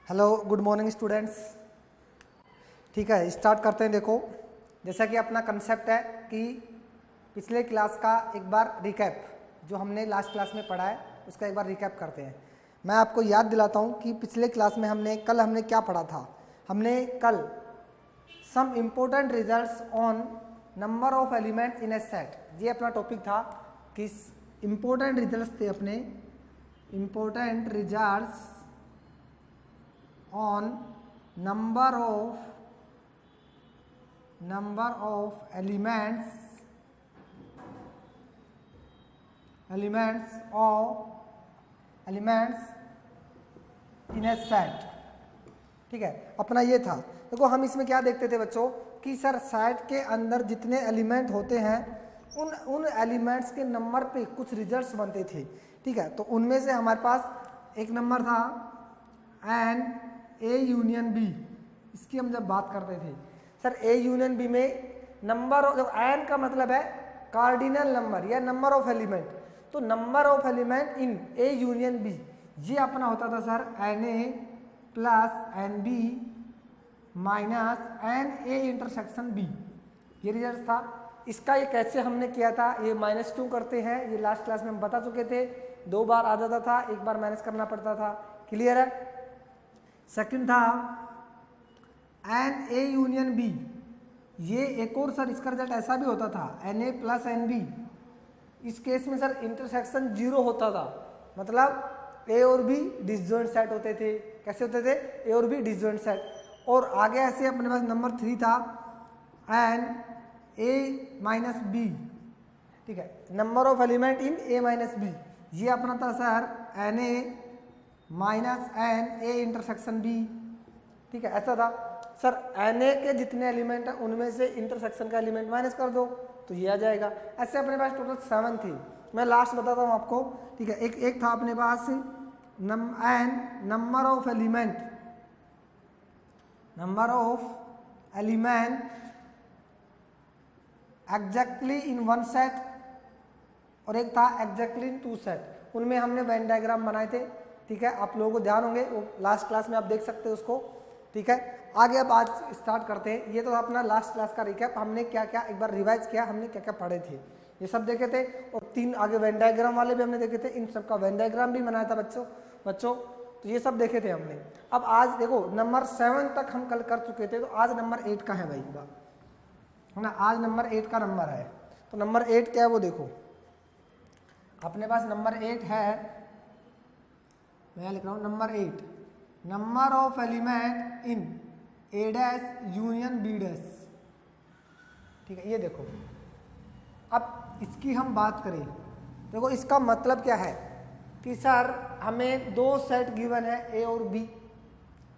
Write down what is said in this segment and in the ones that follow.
Hello good morning students. ठीक है, start करते हैं। देखो, जैसा कि अपना कंसेप्ट है कि पिछले क्लास का एक बार रिकैप जो हमने लास्ट क्लास में पढ़ा है उसका एक बार रिकैप करते हैं। मैं आपको याद दिलाता हूं कि पिछले क्लास में कल हमने क्या पढ़ा था। हमने कल some important results on number of elements in a set, ये अपना टॉपिक था कि इम्पोर्टेंट रिजल्ट्स थे अपने, important results on number of elements in a set। ठीक है, अपना ये था। देखो, हम इसमें क्या देखते थे बच्चों कि सर सेट के अंदर जितने एलिमेंट होते हैं उन एलिमेंट्स के नंबर पे कुछ रिजल्ट्स बनते थे। ठीक है, तो उनमें से हमारे पास एक नंबर था एन ए यूनियन बी। इसकी हम जब बात करते थे सर ए यूनियन बी में नंबर, जब एन का मतलब है कार्डिनल नंबर या नंबर ऑफ एलिमेंट, तो number of element in A union B ये अपना होता था sir N A plus N B minus N A intersection B. ये रिजल्ट था इसका। ये कैसे हमने किया था, ये -2 करते हैं, ये लास्ट क्लास में हम बता चुके थे। 2 बार आ जाता था, 1 बार माइनस करना पड़ता था। क्लियर है। सेकंड था एन ए यूनियन बी, ये एक और सर इसका रिजल्ट ऐसा भी होता था N A plus N B. इस केस में सर इंटरसेक्शन 0 होता था, मतलब ए और बी डिसजॉइंट सेट होते थे। कैसे होते थे? ए और बी डिसजॉइंट सेट। और आगे ऐसे अपने पास नंबर 3 था एन ए माइनस बी। ठीक है, number of element in A minus B, ये अपना था sir N A minus N A intersection B. ठीक है, ऐसा था सर एन ए के जितने एलिमेंट हैं उनमें से इंटरसेक्शन का एलिमेंट माइनस कर दो तो ये आ जाएगा। ऐसे अपने पास टोटल 7 थे। मैं लास्ट बताता हूँ आपको। ठीक है, एक था अपने पास N number of element exactly in 1 set, और एक था एग्जैक्टली इन 2 सेट। उनमें हमने वेन डायग्राम बनाए थे। ठीक है, आप लोगों को ध्यान होंगे, वो लास्ट क्लास में आप देख सकते हैं उसको। ठीक है, आगे अब आज स्टार्ट करते हैं। ये तो अपना लास्ट क्लास का रिकैप, हमने क्या क्या एक बार रिवाइज किया, हमने क्या क्या पढ़े थे ये सब देखे थे। और 3 आगे वेन डायग्राम वाले भी हमने देखे थे, इन सब का वेन डायग्राम भी बनाया था बच्चों तो ये सब देखे थे हमने। अब आज देखो नंबर 7 तक हम कल कर चुके थे, तो आज नंबर 8 का है भाई, है ना। आज नंबर 8 का नंबर है। तो नंबर 8 क्या है वो देखो अपने पास। नंबर 8 है, मैं लिख रहा हूँ number 8, number of element in A dash union B dash. ठीक है, ये देखो अब इसकी हम बात करें। देखो इसका मतलब क्या है कि सर हमें 2 सेट गिवन है ए और बी।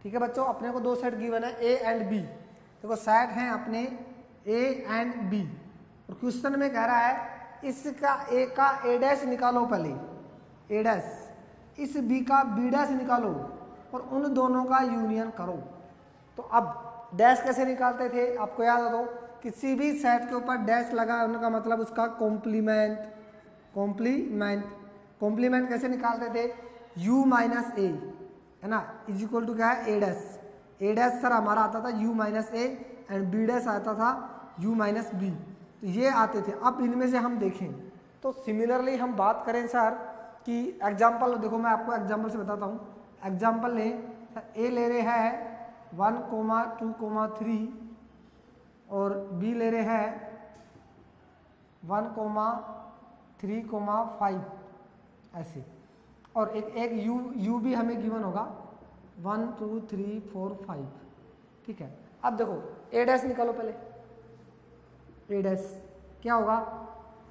ठीक है बच्चों, अपने को 2 सेट गिवन है ए एंड बी। देखो सेट हैं अपने ए एंड बी, और क्वेश्चन में कह रहा है इसका ए का ए डैश निकालो पहले, ए डैश, इस बी का बी डैश निकालो और उन दोनों का यूनियन करो। तो अब डैश कैसे निकालते थे आपको याद हो तो, किसी भी सेट के ऊपर डैश लगा उनका मतलब उसका कॉम्प्लीमेंट कैसे निकालते थे? u माइनस ए, है ना, इज इक्वल टू क्या है? A dash. A dash sir हमारा आता था u minus A and B dash आता था u माइनस बी। तो ये आते थे। अब इनमें से हम देखें तो सिमिलरली हम बात करें सर कि एग्जाम्पल देखो, मैं आपको एग्जाम्पल से बताता हूँ। एग्जाम्पल ए ले रहे हैं 1, 2, 3 और बी ले रहे हैं 1, 3, 5 ऐसे, और एक यू भी हमें गिवन होगा 1, 2, 3, 4, 5। ठीक है, अब देखो ए डैश निकालो पहले। ए डैश क्या होगा?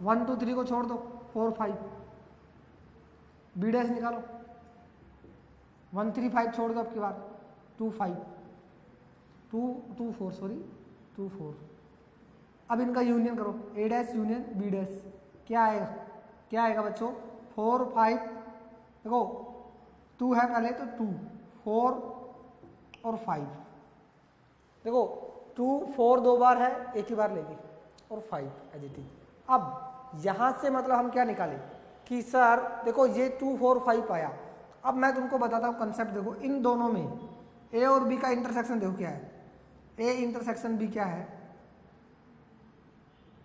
1, 2, 3 को छोड़ दो, 4, 5। बी डैश निकालो, 1, 3, 5 छोड़ दो, आपकी बार 2, 5, 2, 4 सॉरी 2, 4। अब इनका यूनियन करो, ए डैश यूनियन बी डैश, क्या आएगा बच्चों? 4, 5। देखो 2 है पहले तो 2, 4 और 5। देखो 2, 4 2 बार है, एक ही बार लेंगे, और 5 एज इट इज। अब यहाँ से मतलब हम क्या निकालें कि सर देखो ये 2, 4, 5 आया। अब मैं तुमको बताता हूँ कंसेप्ट। देखो इन दोनों में ए और बी का इंटरसेक्शन देखो क्या है, ए इंटरसेक्शन बी क्या है,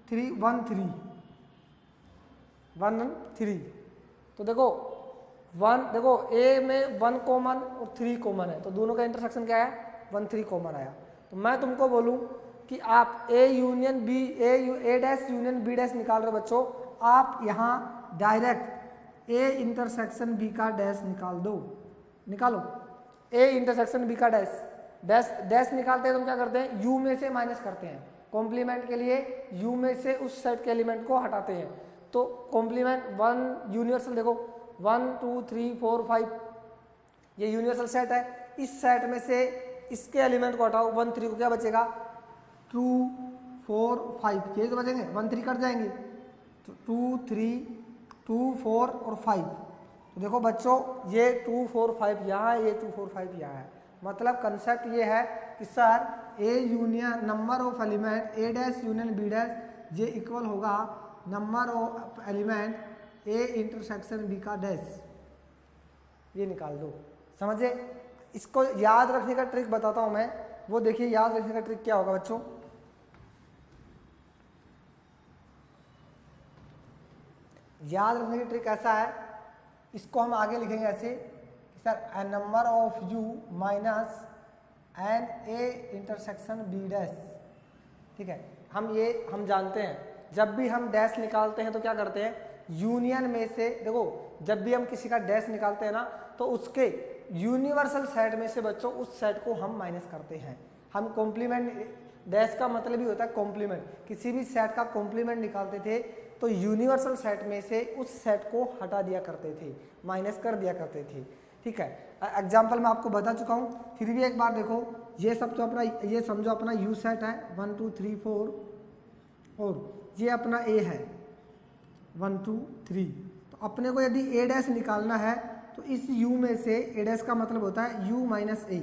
3 1 3 1 3। तो देखो 1, देखो ए में 1 कॉमन और 3 कॉमन है, तो दोनों का इंटरसेक्शन क्या है, 1 3 कॉमन आया। तो मैं तुमको बोलूं कि आप A union B, A dash union B dash निकाल रहे हो बच्चों, आप यहाँ डायरेक्ट ए इंटरसेक्शन बी का डैश निकाल दो, निकालो ए इंटरसेक्शन बी का डैश। डैश निकालते हैं तो हम क्या करते हैं, यू में से माइनस करते हैं, कॉम्प्लीमेंट के लिए यू में से उस सेट के एलिमेंट को हटाते हैं। तो कॉम्प्लीमेंट 1 यूनिवर्सल देखो 1 2 3 4 5 ये यूनिवर्सल सेट है, इस सेट में से इसके एलिमेंट को हटाओ, 1 3 को क्या बचेगा, 2 4 5 ये तो बचेंगे, 1 3 कट जाएंगे, तो 2 3 2 4 और 5। तो देखो बच्चों ये 2 4 5 यहाँ है, ये 2 4 5 यहाँ है। मतलब कंसेप्ट ये है कि sir A union number of element A dash union B dash ये इक्वल होगा number of element A intersection B का डैश, ये निकाल दो। समझे? इसको याद रखने का ट्रिक बताता हूं मैं, वो देखिए याद रखने का ट्रिक क्या होगा बच्चों। याद रखने की ट्रिक ऐसा है, इसको हम आगे लिखेंगे ऐसे कि sir A number of U minus N A intersection B dash. ठीक है, हम जानते हैं जब भी हम डैश निकालते हैं तो क्या करते हैं, यूनियन में से देखो जब भी हम किसी का डैश निकालते हैं ना तो उसके यूनिवर्सल सेट में से बच्चों उस सेट को हम माइनस करते हैं। हम कॉम्प्लीमेंट, डैश का मतलब ही होता है कॉम्प्लीमेंट, किसी भी सेट का कॉम्प्लीमेंट निकालते थे तो यूनिवर्सल सेट में से उस सेट को हटा दिया करते थे, माइनस कर दिया करते थे। ठीक है, एग्जाम्पल मैं आपको बता चुका हूँ, फिर भी एक बार देखो, ये सब जो अपना ये समझो अपना यू सेट है 1 2 3 4 और ये अपना ए है 1 2 3। तो अपने को यदि ए डैश निकालना है तो इस u में से ए डैश का मतलब होता है u माइनस ए।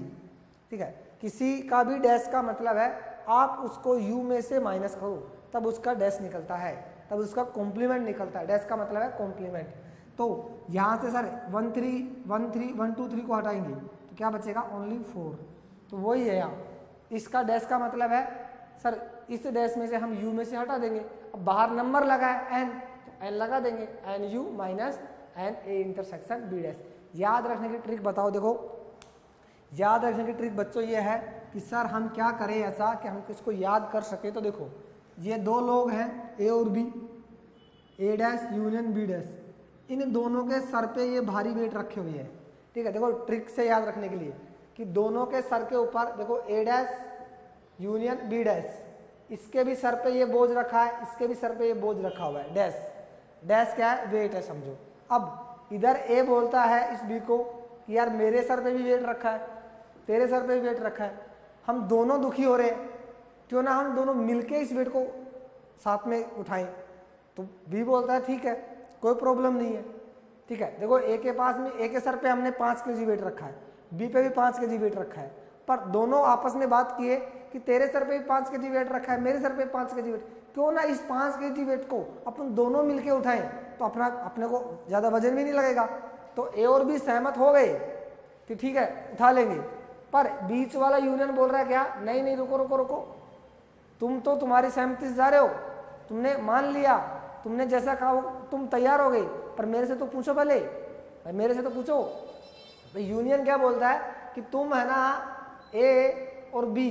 ठीक है, किसी का भी डैश का मतलब है आप उसको u में से माइनस करो तब उसका डैश निकलता है, तब उसका कॉम्प्लीमेंट निकलता है। डैश का मतलब है कॉम्प्लीमेंट। तो यहाँ से सर 1 2 3 को हटाएंगे तो क्या बचेगा, ओनली 4। तो वही है यहाँ, इसका डैश का मतलब है सर इस डैश में से हम u में से हटा देंगे। अब बाहर नंबर लगा है n, तो n लगा देंगे, N U minus N A intersection B dash. याद रखने की ट्रिक बताओ, देखो याद रखने की ट्रिक बच्चों ये है कि सर हम क्या करें ऐसा कि हम किसको याद कर सके। तो देखो ये दो लोग हैं ए और B, A dash union B dash, इन दोनों के सर पे ये भारी वेट रखे हुए हैं। ठीक है, देखो ट्रिक से याद रखने के लिए कि दोनों के सर के ऊपर देखो ए डैश यूनियन बी डैश, इसके भी सर पे ये बोझ रखा है, इसके भी सर पे ये बोझ रखा हुआ है, डैश। डैश क्या है, वेट है समझो। अब इधर ए बोलता है इस बी को कि यार मेरे सर पे भी वेट रखा है, तेरे सर पे भी वेट रखा है, हम दोनों दुखी हो रहे हैं, क्यों ना हम दोनों मिलके इस वेट को साथ में उठाएं। तो बी बोलता है ठीक है कोई प्रॉब्लम नहीं है। ठीक है, देखो ए के पास में, ए के सर पे हमने 5 केजी वेट रखा है, बी पे भी 5 केजी वेट रखा है, पर दोनों आपस में बात किए कि तेरे सर पे भी 5 केजी वेट रखा है, मेरे सर पे 5 केजी वेट, क्यों ना इस 5 केजी वेट को अपन दोनों मिलके उठाएं तो अपने को ज़्यादा वजन भी नहीं लगेगा। तो ए और बी सहमत हो गए कि ठीक है उठा लेंगे, पर बीच वाला यूनियन बोल रहा है क्या, नहीं नहीं रुको रुको रुको, तुम तो तुम्हारी सहमति से जा रहे हो, तुमने मान लिया, तुमने जैसा कहा तुम तैयार हो गए, पर मेरे से तो पूछो पहले, मेरे से तो पूछो। भाई यूनियन क्या बोलता है कि तुम है ना ए और बी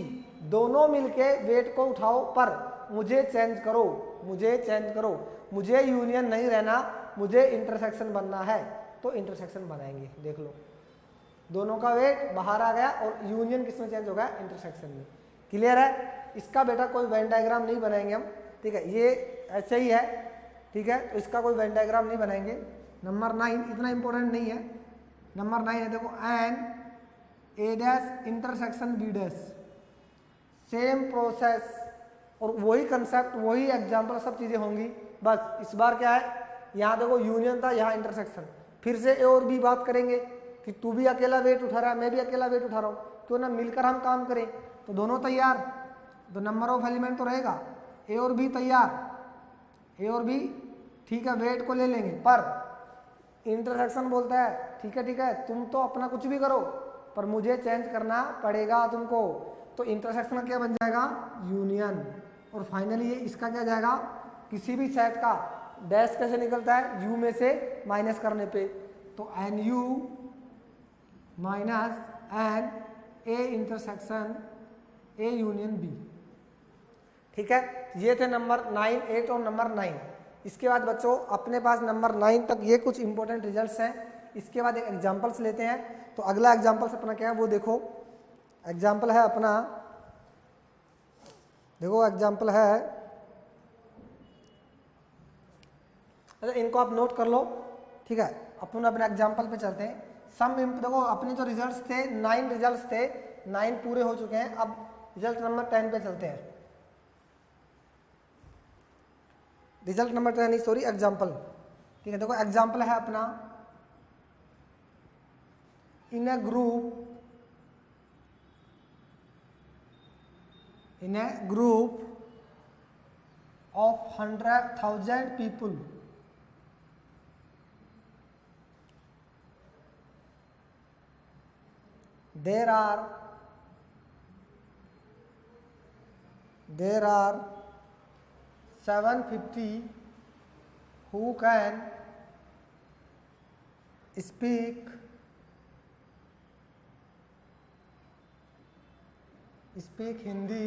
दोनों मिलके वेट को उठाओ, पर मुझे चेंज करो, मुझे चेंज करो, मुझे यूनियन नहीं रहना, मुझे इंटरसेक्शन बनना है। तो इंटरसेक्शन बनाएंगे, देख लो दोनों का वेट बाहर आ गया और यूनियन किसमें चेंज हो गया, इंटरसेक्शन में। क्लियर है? इसका बेटा कोई वेन डायग्राम नहीं बनाएंगे हम, ठीक है, ये ऐसे ही है। ठीक है, तो इसका कोई वेन डायग्राम नहीं बनाएंगे। नंबर 9 इतना इंपॉर्टेंट नहीं है। नंबर 9 है देखो, N A dash intersection B dash, same process और वही कंसेप्ट, वही एग्जाम्पल, सब चीज़ें होंगी। बस इस बार क्या है, यहाँ देखो यूनियन था, यहाँ इंटरसेक्शन। फिर से ए और बी बात करेंगे कि तू भी अकेला वेट उठा रहा है, मैं भी अकेला वेट उठा रहा हूँ, क्यों ना मिलकर हम काम करें। तो दोनों तैयार, तो नंबर ऑफ एलिमेंट तो रहेगा, ए और बी तैयार, ए और बी ठीक है वेट को ले लेंगे, पर इंटरसेक्शन बोलता है ठीक है तुम तो अपना कुछ भी करो, पर मुझे चेंज करना पड़ेगा तुमको। तो इंटरसेक्शन का क्या बन जाएगा, यूनियन। और फाइनली ये इसका क्या जाएगा, किसी भी सेट का डैश कैसे निकलता है, यू में से माइनस करने पे, तो N U minus N A intersection A union B. ठीक है, ये थे नंबर 9, 8 और नंबर 9। इसके बाद बच्चों अपने पास नंबर 9 तक ये कुछ इंपॉर्टेंट रिजल्ट्स हैं। इसके बाद एक एग्जांपल्स लेते हैं। तो अगला एग्जांपल्स अपना क्या है वो देखो। एग्जांपल है अपना, देखो एग्जांपल है, अच्छा इनको आप नोट कर लो। ठीक है, अपन अपने एग्जांपल पे चलते हैं। सम देखो अपने जो रिजल्ट्स थे 9 रिजल्ट्स थे, 9 पूरे हो चुके हैं। अब रिजल्ट नंबर 10 पे चलते हैं। रिजल्ट नंबर 10 नहीं सॉरी एग्जाम्पल। ठीक है, देखो एग्जाम्पल है अपना, इन a group of 100,000 people, there are 750 who can speak Hindi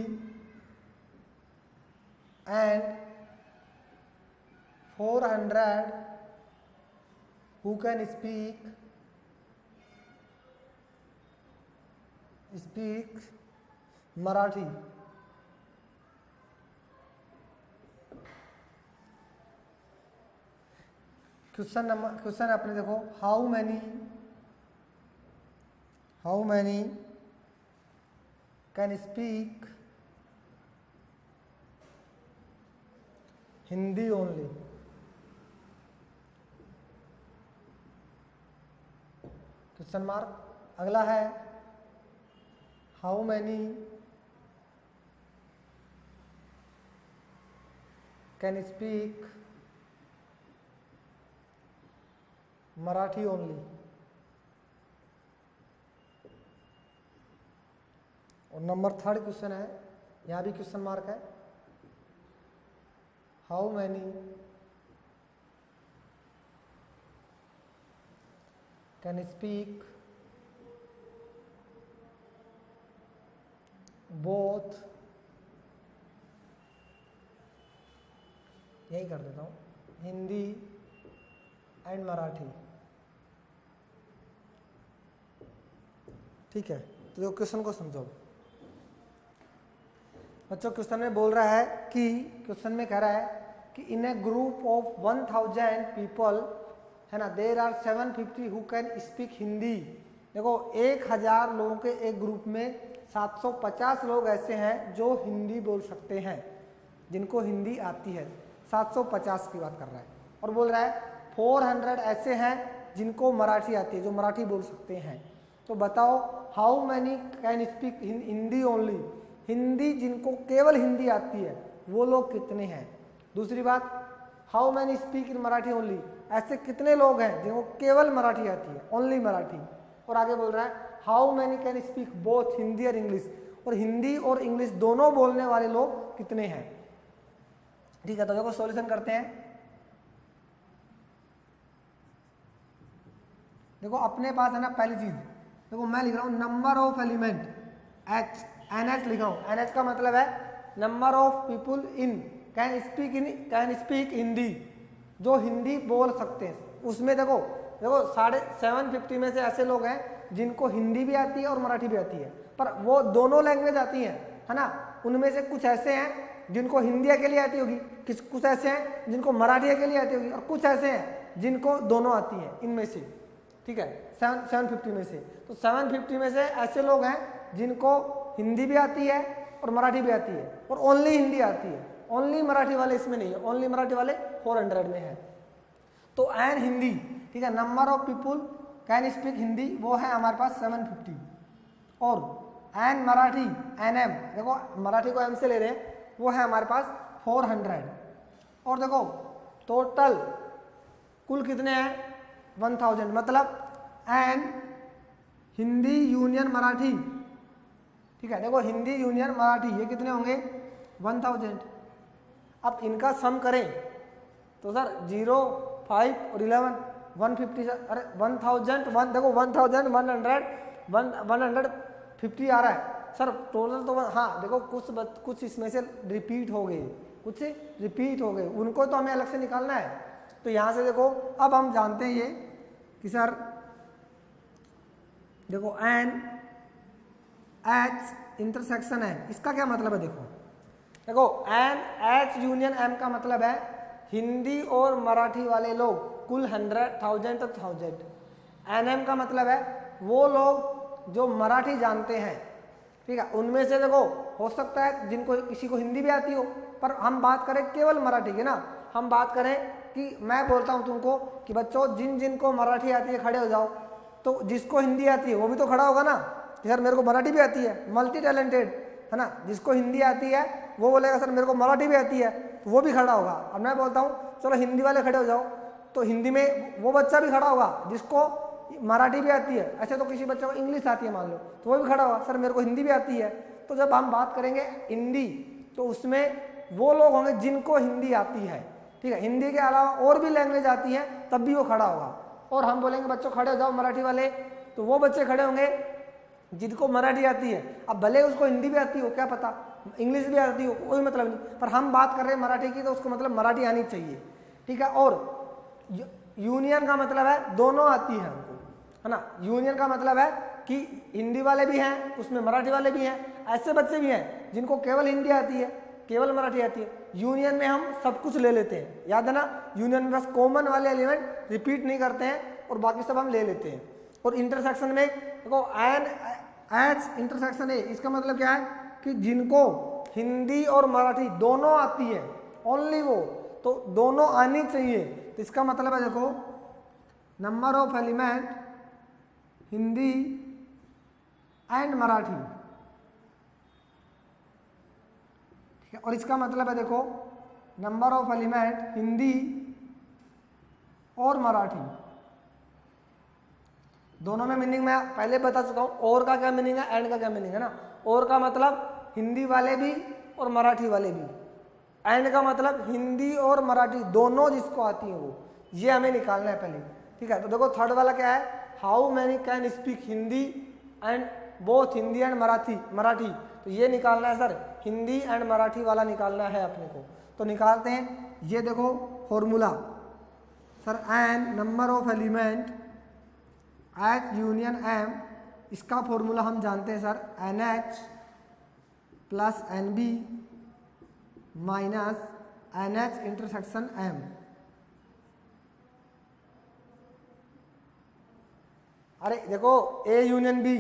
and 400 who can speak Marathi. Question अपने देखो, how many can speak Hindi only. Question mark. अगला है how many can speak Marathi only. और नंबर 3 क्वेश्चन है, यहाँ भी क्वेश्चन मार्क है, how many can speak both, यही कर देता हूँ, हिंदी एंड मराठी। ठीक है, तो जो क्वेश्चन को समझो बच्चों। क्वेश्चन में बोल रहा है कि, क्वेश्चन में कह रहा है कि in a group of 1000 people है ना, there are 750 who can speak Hindi. देखो 1000 लोगों के एक ग्रुप में 750 लोग ऐसे हैं जो हिंदी बोल सकते हैं, जिनको हिंदी आती है। 750 की बात कर रहा है। और बोल रहा है 400 ऐसे हैं जिनको मराठी आती है, जो मराठी बोल सकते हैं। तो बताओ how many can speak Hindi only, Hindi जिनको केवल हिंदी आती है वो लोग कितने हैं। दूसरी बात, how many speak in Marathi only, ऐसे कितने लोग हैं जिनको केवल मराठी आती है, ओनली मराठी। और आगे बोल रहा है how many can speak both Hindi और इंग्लिश, और हिंदी और इंग्लिश दोनों बोलने वाले लोग कितने हैं। ठीक है, तो देखो सॉल्यूशन करते हैं। देखो अपने पास है ना, पहली चीज देखो मैं लिख रहा हूं नंबर ऑफ एलिमेंट, NH लिखा हूं। NH का मतलब है number of people in can speak Hindi, जो हिंदी बोल सकते हैं। उसमें देखो 750 में से ऐसे लोग हैं जिनको हिंदी भी आती है और मराठी भी आती है, पर वो दोनों लैंग्वेज आती है ना। उनमें से कुछ ऐसे हैं जिनको हिंदी अकेली आती होगी, कुछ ऐसे हैं जिनको मराठी अकेली आती होगी, और कुछ ऐसे हैं जिनको दोनों आती है इनमें से। ठीक है, 750 में से, तो 750 में से ऐसे लोग हैं जिनको हिंदी भी आती है और मराठी भी आती है, और ओनली हिंदी आती है। ओनली मराठी वाले इसमें नहीं है, ओनली मराठी वाले 400 में है। तो एन हिंदी, ठीक है, number of people can speak Hindi वो है हमारे पास 750, और एन मराठी NM, देखो मराठी को M से ले रहे हैं, वो है हमारे पास 400। और देखो टोटल कुल कितने हैं 1000, मतलब एन हिंदी यूनियन मराठी, ठीक है। देखो हिंदी यूनियन मराठी ये कितने होंगे 1000। अब इनका सम करें तो सर 0, 5 और 11 150 सर, अरे 1000 देखो 1150 आ रहा है सर टोटल। तो हाँ देखो कुछ इसमें से रिपीट हो गए, कुछ रिपीट हो गए, उनको तो हमें अलग से निकालना है। तो यहाँ से देखो अब हम जानते हैं ये कि सर देखो एन एच इंटरसेक्शन एम, इसका क्या मतलब है देखो एन एच यूनियन एम का मतलब है हिंदी और मराठी वाले लोग कुल 100,000 एन एम का मतलब है वो लोग जो मराठी जानते हैं, ठीक है। उनमें से देखो हो सकता है जिनको किसी को हिंदी भी आती हो, पर हम बात करें केवल मराठी की ना, हम बात करें कि मैं बोलता हूं तुमको कि बच्चों जिनको मराठी आती है खड़े हो जाओ, तो जिसको हिंदी आती है वो भी तो खड़ा होगा ना कि सर मेरे को मराठी भी आती है, मल्टी टैलेंटेड है ना। जिसको हिंदी आती है वो बोलेगा सर मेरे को मराठी भी आती है, तो वो भी खड़ा होगा। अब मैं बोलता हूँ चलो हिंदी वाले खड़े हो जाओ, तो हिंदी में वो बच्चा भी खड़ा होगा जिसको मराठी भी आती है। ऐसे तो किसी बच्चे को इंग्लिश आती है मान लो, तो वो भी खड़ा होगा सर मेरे को हिंदी भी आती है। तो जब हम बात करेंगे हिंदी तो उसमें वो लोग होंगे जिनको हिंदी आती है, ठीक है। हिंदी के अलावा और भी लैंग्वेज आती है तब भी वो खड़ा होगा। और हम बोलेंगे बच्चों खड़े हो जाओ मराठी वाले, तो वो बच्चे खड़े होंगे जिनको मराठी आती है। अब भले उसको हिंदी भी आती हो, क्या पता इंग्लिश भी आती हो, कोई मतलब नहीं, पर हम बात कर रहे हैं मराठी की, तो उसको मतलब मराठी आनी चाहिए, ठीक है। और यूनियन का मतलब है दोनों आती है हमको, है ना। यूनियन का मतलब है कि हिंदी वाले भी हैं उसमें मराठी वाले भी हैं, ऐसे बच्चे भी हैं जिनको केवल हिंदी आती है केवल मराठी आती है। यूनियन में हम सब कुछ ले लेते हैं, याद है ना। यूनियन में बस कॉमन वाले एलिमेंट रिपीट नहीं करते हैं और बाकी सब हम ले लेते हैं। और इंटरसेक्शन में देखो एन एच इंटरसेक्शन है, इसका मतलब क्या है कि जिनको हिंदी और मराठी दोनों आती है, ओनली वो, तो दोनों आनी चाहिए। तो इसका मतलब है देखो number of element Hindi and Marathi, ठीक है। और इसका मतलब है देखो नंबर ऑफ एलिमेंट हिंदी और मराठी दोनों में मीनिंग मैं पहले बता चुका हूं। और का क्या मीनिंग है, एंड का क्या मीनिंग है ना। और का मतलब हिंदी वाले भी और मराठी वाले भी, एंड का मतलब हिंदी और मराठी दोनों जिसको आती है वो, ये हमें निकालना है पहले, ठीक है। तो देखो थर्ड वाला क्या है, how many can speak Hindi and both Hindi and Marathi. तो ये निकालना है सर, हिंदी एंड मराठी वाला निकालना है अपने को। तो निकालते हैं, ये देखो formula sir N number of element H union M, इसका फॉर्मूला हम जानते हैं sir N H plus N B minus N H intersection M. अरे देखो A union B,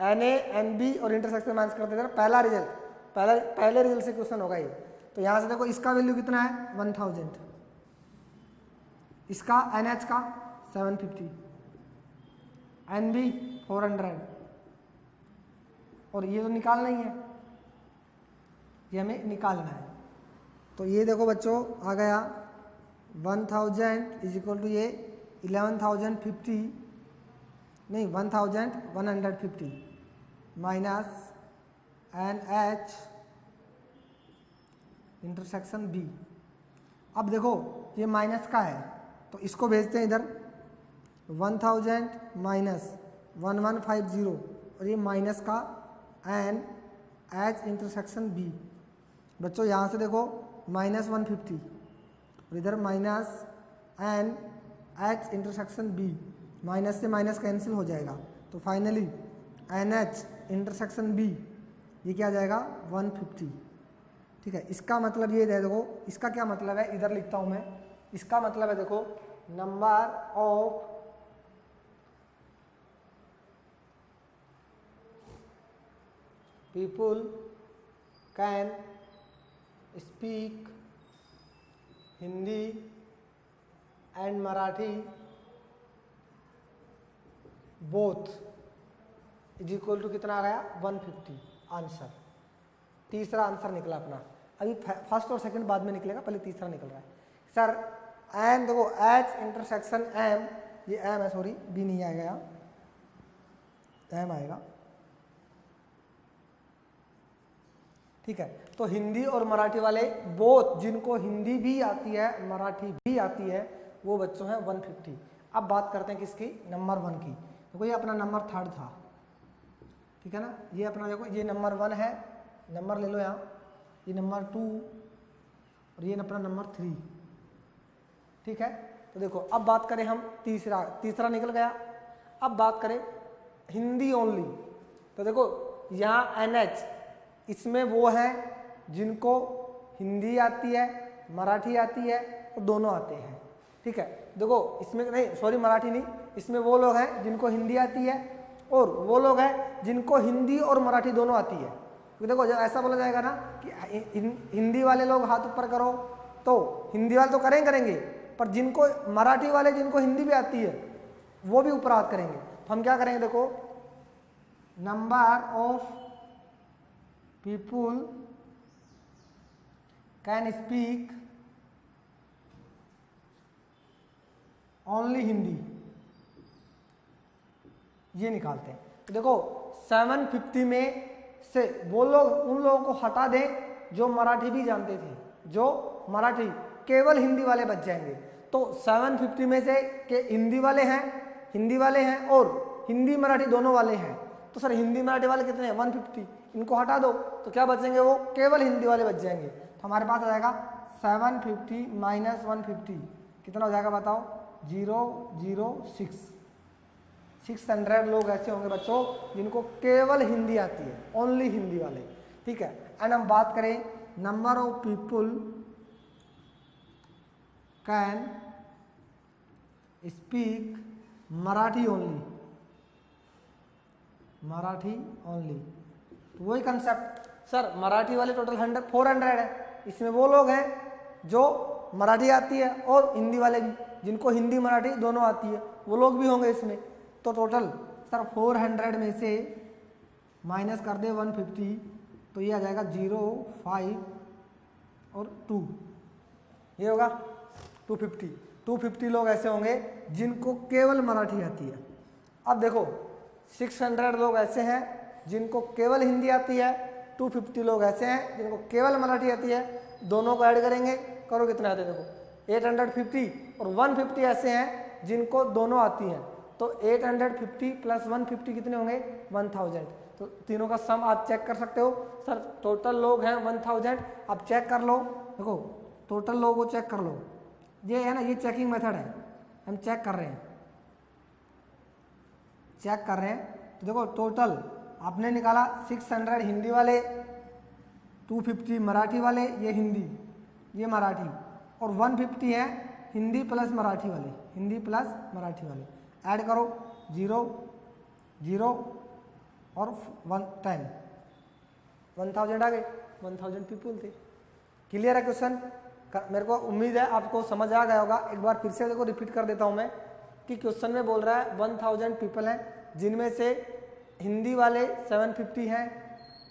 N A N B और इंटरसेक्शन माइनस करते थे, पहला रिजल्ट, पहले रिजल्ट से क्वेश्चन होगा ये। तो यहां से देखो इसका वैल्यू कितना है 1000, इसका एन एच का 750, एन बी 400, और ये तो निकालना ही है, ये हमें निकालना है। तो ये देखो बच्चों आ गया 1000 इज इक्वल टू ये 11,050 नहीं 1150 minus N H intersection B. अब देखो ये माइनस का है तो इसको भेजते हैं इधर 1000 माइनस 1150 और ये माइनस का एन एच इंटरसेक्शन बी। बच्चों यहाँ से देखो माइनस 150 और इधर minus N H intersection B, minus से माइनस कैंसिल हो जाएगा। तो finally N H intersection B ये क्या आ जाएगा 150, ठीक है। इसका मतलब ये है, देखो इसका क्या मतलब है, इधर लिखता हूँ मैं, इसका मतलब है देखो number of people can speak Hindi and Marathi both is equal to कितना आ गया 150 आंसर। तीसरा आंसर निकला अपना, अभी फर्स्ट और सेकंड बाद में निकलेगा, पहले तीसरा निकल रहा है सर। एन देखो एच इंटरसेक्शन एम, ये एम है सॉरी बी नहीं आएगा यहाँ, एम आएगा। ठीक है, तो हिंदी और मराठी वाले बोथ, जिनको हिंदी भी आती है मराठी भी आती है, वो बच्चों हैं 150। अब बात करते हैं किसकी, नंबर 1 की। देखो ये अपना नंबर 3rd था, ठीक है ना, ये अपना देखो ये नंबर 1 है, नंबर ले लो यहाँ, ये नंबर 2 और ये अपना नंबर 3। ठीक है, तो देखो अब बात करें हम तीसरा निकल गया। अब बात करें हिंदी ओनली, तो देखो यहाँ NH, इसमें वो हैं जिनको हिंदी आती है, मराठी आती है और दोनों आते हैं। ठीक है, देखो इसमें नहीं, सॉरी मराठी नहीं, इसमें वो लोग हैं जिनको हिंदी आती है और वो लोग हैं जिनको हिंदी और मराठी दोनों आती है। तो देखो जब ऐसा बोला जाएगा ना कि हिंदी वाले लोग हाथ ऊपर करो, तो हिंदी वाले तो करेंगे, पर जिनको मराठी वाले जिनको हिंदी भी आती है वो भी ऊपर हाथ करेंगे। तो हम क्या करेंगे, देखो number of people can speak only Hindi, ये निकालते हैं। तो देखो 750 में से वो लोग, उन लोगों को हटा दें जो मराठी भी जानते थे, जो मराठी, केवल हिंदी वाले बच जाएंगे। तो 750 में से के हिंदी वाले हैं और हिंदी मराठी दोनों वाले हैं। तो सर हिंदी मराठी वाले कितने हैं, 150, इनको हटा दो तो क्या बचेंगे, वो केवल हिंदी वाले बच जाएंगे। तो हमारे पास आ जाएगा 750 माइनस 150 कितना हो जाएगा बताओ, 006। 600 लोग ऐसे होंगे बच्चों जिनको केवल हिंदी आती है, ओनली हिंदी वाले। ठीक है, एंड हम बात करें number of people can speak Marathi only, Marathi only, तो वही कंसेप्ट सर, मराठी वाले टोटल 400 है, इसमें वो लोग हैं जो मराठी आती है और हिंदी वाले भी, जिनको हिंदी मराठी दोनों आती है, वो लोग भी होंगे इसमें। तो टोटल सर 400 में से माइनस कर दे 150, तो ये आ जाएगा 0, 5 और 2, ये होगा 250 लोग ऐसे होंगे जिनको केवल मराठी आती है। अब देखो 600 लोग ऐसे हैं जिनको केवल हिंदी आती है, 250 लोग ऐसे हैं जिनको केवल मराठी आती है, दोनों को ऐड करेंगे, करो कितने आते हैं, देखो 850 और 150 ऐसे हैं जिनको दोनों आती हैं। तो 850 प्लस 150 कितने होंगे, 1000। तो तीनों का सम आप चेक कर सकते हो। सर टोटल लोग हैं 1000, आप चेक कर लो, देखो टोटल लोगों को चेक कर लो, ये है ना, ये चेकिंग मेथड है, हम चेक कर रहे हैं। तो देखो टोटल आपने निकाला 600 हिंदी वाले, 250 मराठी वाले, ये हिंदी ये मराठी, और 150 है हिंदी प्लस मराठी वाले, ऐड करो 0, 0 और 1000 आ गए, 1000 पीपुल थे। क्लियर है क्वेश्चन, मेरे को उम्मीद है आपको समझ आ गया होगा। एक बार फिर से देखो रिपीट कर देता हूँ मैं कि क्वेश्चन में बोल रहा है 1000 पीपल हैं, जिनमें से हिंदी वाले 750 हैं,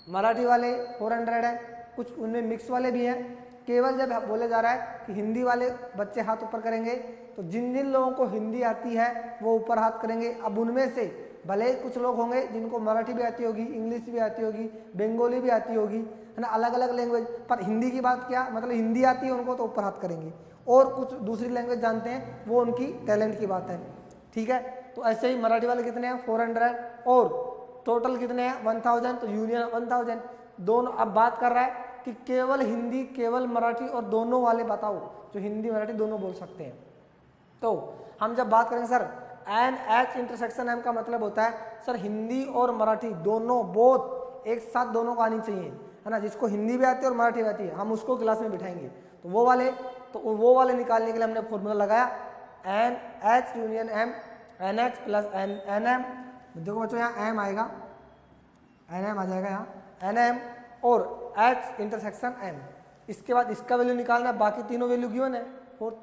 मराठी वाले 400 हैं, कुछ उनमें मिक्स वाले भी हैं। केवल जब बोले जा रहा है कि हिंदी वाले बच्चे हाथ ऊपर करेंगे, तो जिन जिन लोगों को हिंदी आती है वो ऊपर हाथ करेंगे। अब उनमें से भले ही कुछ लोग होंगे जिनको मराठी भी आती होगी, इंग्लिश भी आती होगी, बंगाली भी आती होगी, है ना, अलग अलग लैंग्वेज, पर हिंदी की बात क्या, मतलब हिंदी आती है उनको तो ऊपर हाथ करेंगे, और कुछ दूसरी लैंग्वेज जानते हैं वो उनकी टैलेंट की बात है। ठीक है, तो ऐसे ही मराठी वाले कितने हैं, 400, और टोटल कितने हैं 1000, तो यूनियन 1000 दोनों। अब बात कर रहा है कि केवल हिंदी, केवल मराठी और दोनों वाले बताओ जो हिंदी मराठी दोनों बोल सकते हैं। तो हम जब बात करेंगे सर NH इंटरसेक्शन M का मतलब होता है सर हिंदी और मराठी दोनों, बोथ एक साथ दोनों को आनी चाहिए, है ना, जिसको हिंदी भी आती है और मराठी भी आती है, हम उसको क्लास में बिठाएंगे। तो वो वाले निकालने के लिए हमने फॉर्मूला लगाया NH union M, NH plus NM। देखो बच्चों यहाँ M आएगा, NM आ जाएगा यहाँ NM और H इंटरसेक्शन M। इसके बाद इसका वैल्यू निकालना, बाकी तीनों वैल्यू गिवन है, फोर्थ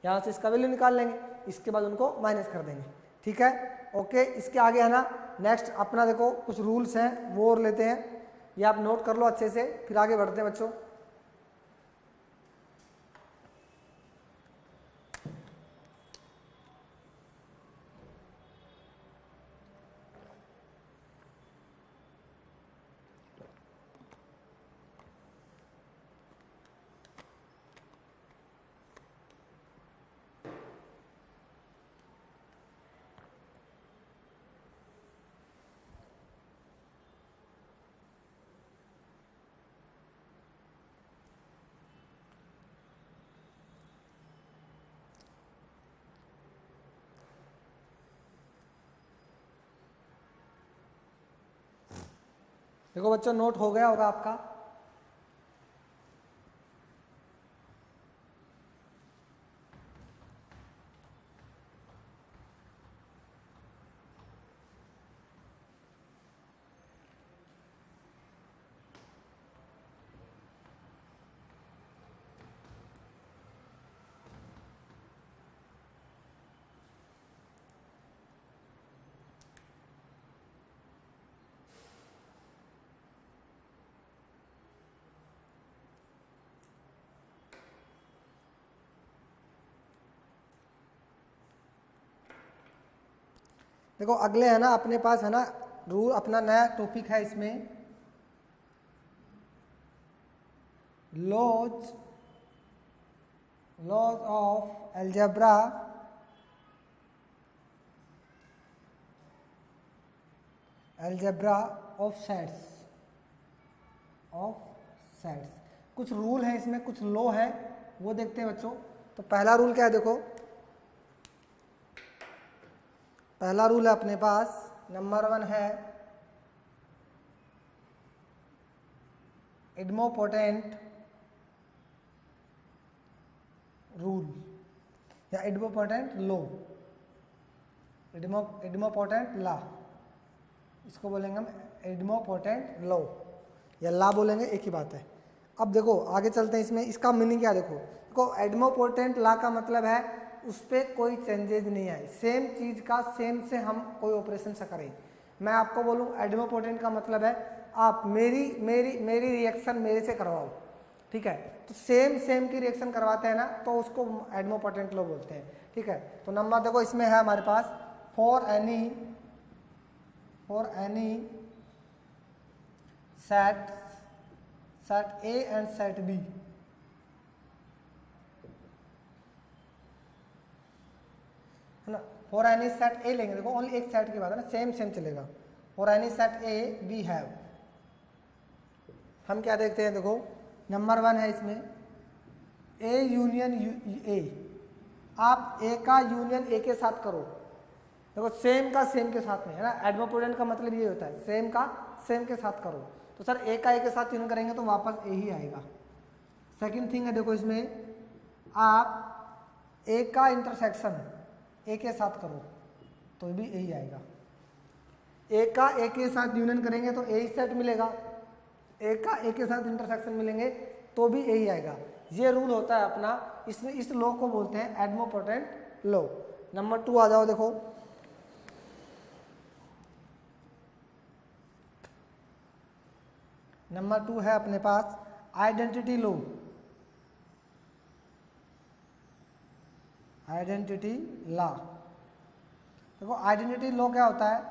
यहाँ से इसका वैल्यू निकाल लेंगे, इसके बाद उनको माइनस कर देंगे। ठीक है, ओके। इसके आगे है ना नेक्स्ट अपना देखो कुछ रूल्स हैं वो और लेते हैं, ये आप नोट कर लो अच्छे से, फिर आगे बढ़ते हैं बच्चों। देखो बच्चों नोट हो गया होगा आपका। देखो अगले है ना अपने पास है ना रूल, अपना नया टॉपिक है इसमें, laws of algebra of sets. कुछ रूल है इसमें, कुछ लॉ है, वो देखते हैं बच्चों। तो पहला रूल क्या है देखो, पहला रूल है अपने पास नंबर 1 है इडमोपोटेंट रूल या इडमोपोटेंट लॉ, इडमोपोटेंट लॉ, इसको बोलेंगे हम इडमोपोटेंट लॉ या ला बोलेंगे, एक ही बात है। अब देखो आगे चलते हैं, इसमें इसका मीनिंग क्या है देखो एडमोपोटेंट ला का मतलब है उस पर कोई चेंजेस नहीं आए, सेम चीज़ का सेम से हम कोई ऑपरेशन से करें। मैं आपको बोलूँ एडमोपोटेंट का मतलब है आप मेरी रिएक्शन मेरे से करवाओ, ठीक है, तो सेम की रिएक्शन करवाते हैं ना, तो उसको एडमोपोटेंट लो बोलते हैं, ठीक है। तो नंबर देखो इसमें है हमारे पास for any set A and set B, है ना। फॉर एनी सेट ए लेंगे, देखो ओनली एक सेट की बात है ना, सेम चलेगा। For any set A V have, हम क्या देखते हैं देखो नंबर 1 है इसमें ए यूनियन ए, आप ए का यूनियन ए के साथ करो, देखो सेम का सेम के साथ में, है ना। एडमोपोटेंट का मतलब ये होता है सेम का सेम के साथ करो, तो सर ए का ए के साथ यूनियन करेंगे तो वापस ए ही आएगा। सेकंड थिंग है देखो इसमें आप ए का इंटरसेक्शन ए के साथ करो तो भी यही आएगा, ए का ए के साथ यूनियन करेंगे तो ए सेट मिलेगा, ए का ए के साथ इंटरसेक्शन मिलेंगे तो भी यही आएगा। ये रूल होता है अपना, इस लॉ को बोलते हैं एडमोपोटेंट लॉ। नंबर 2 आ जाओ देखो, नंबर 2 है अपने पास आइडेंटिटी लॉ, आइडेंटिटी लॉ। देखो आइडेंटिटी लॉ क्या होता है,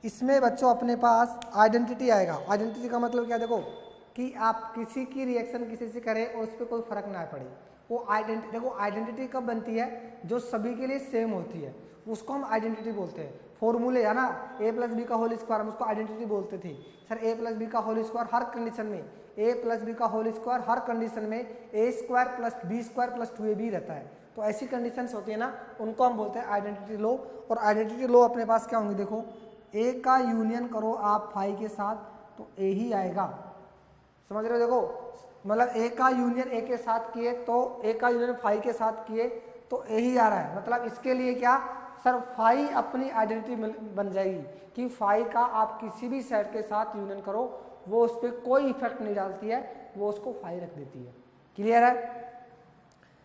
इसमें बच्चों अपने पास आइडेंटिटी आएगा। आइडेंटिटी का मतलब क्या देखो कि आप किसी की रिएक्शन किसी से करें और उस पर कोई फर्क ना पड़े, वो आइडेंटिटी। देखो आइडेंटिटी कब बनती है, जो सभी के लिए सेम होती है, उसको हम आइडेंटिटी बोलते हैं। फॉर्मूले है ना ए प्लस बी का होल स्क्वायर, हम उसको आइडेंटिटी बोलते थे। सर ए प्लस बी का होल स्क्वायर हर कंडीशन में, ए प्लस बी का होल स्क्वायर हर कंडीशन में A square plus B square plus 2ab रहता है, तो ऐसी कंडीशंस होती है ना, उनको हम बोलते हैं आइडेंटिटी लॉ। और आइडेंटिटी लॉ अपने पास क्या होंगे देखो, ए का यूनियन करो आप फाई के साथ तो ए ही आएगा, समझ रहे हो। देखो मतलब ए का यूनियन ए के साथ किए तो ए का यूनियन फाई के साथ किए तो ए ही आ रहा है। मतलब इसके लिए क्या सर, फाई अपनी आइडेंटिटी बन जाएगी कि फाई का आप किसी भी सेट के साथ यूनियन करो वो उस पर कोई इफेक्ट नहीं डालती है, वो उसको फाई रख देती है। क्लियर है,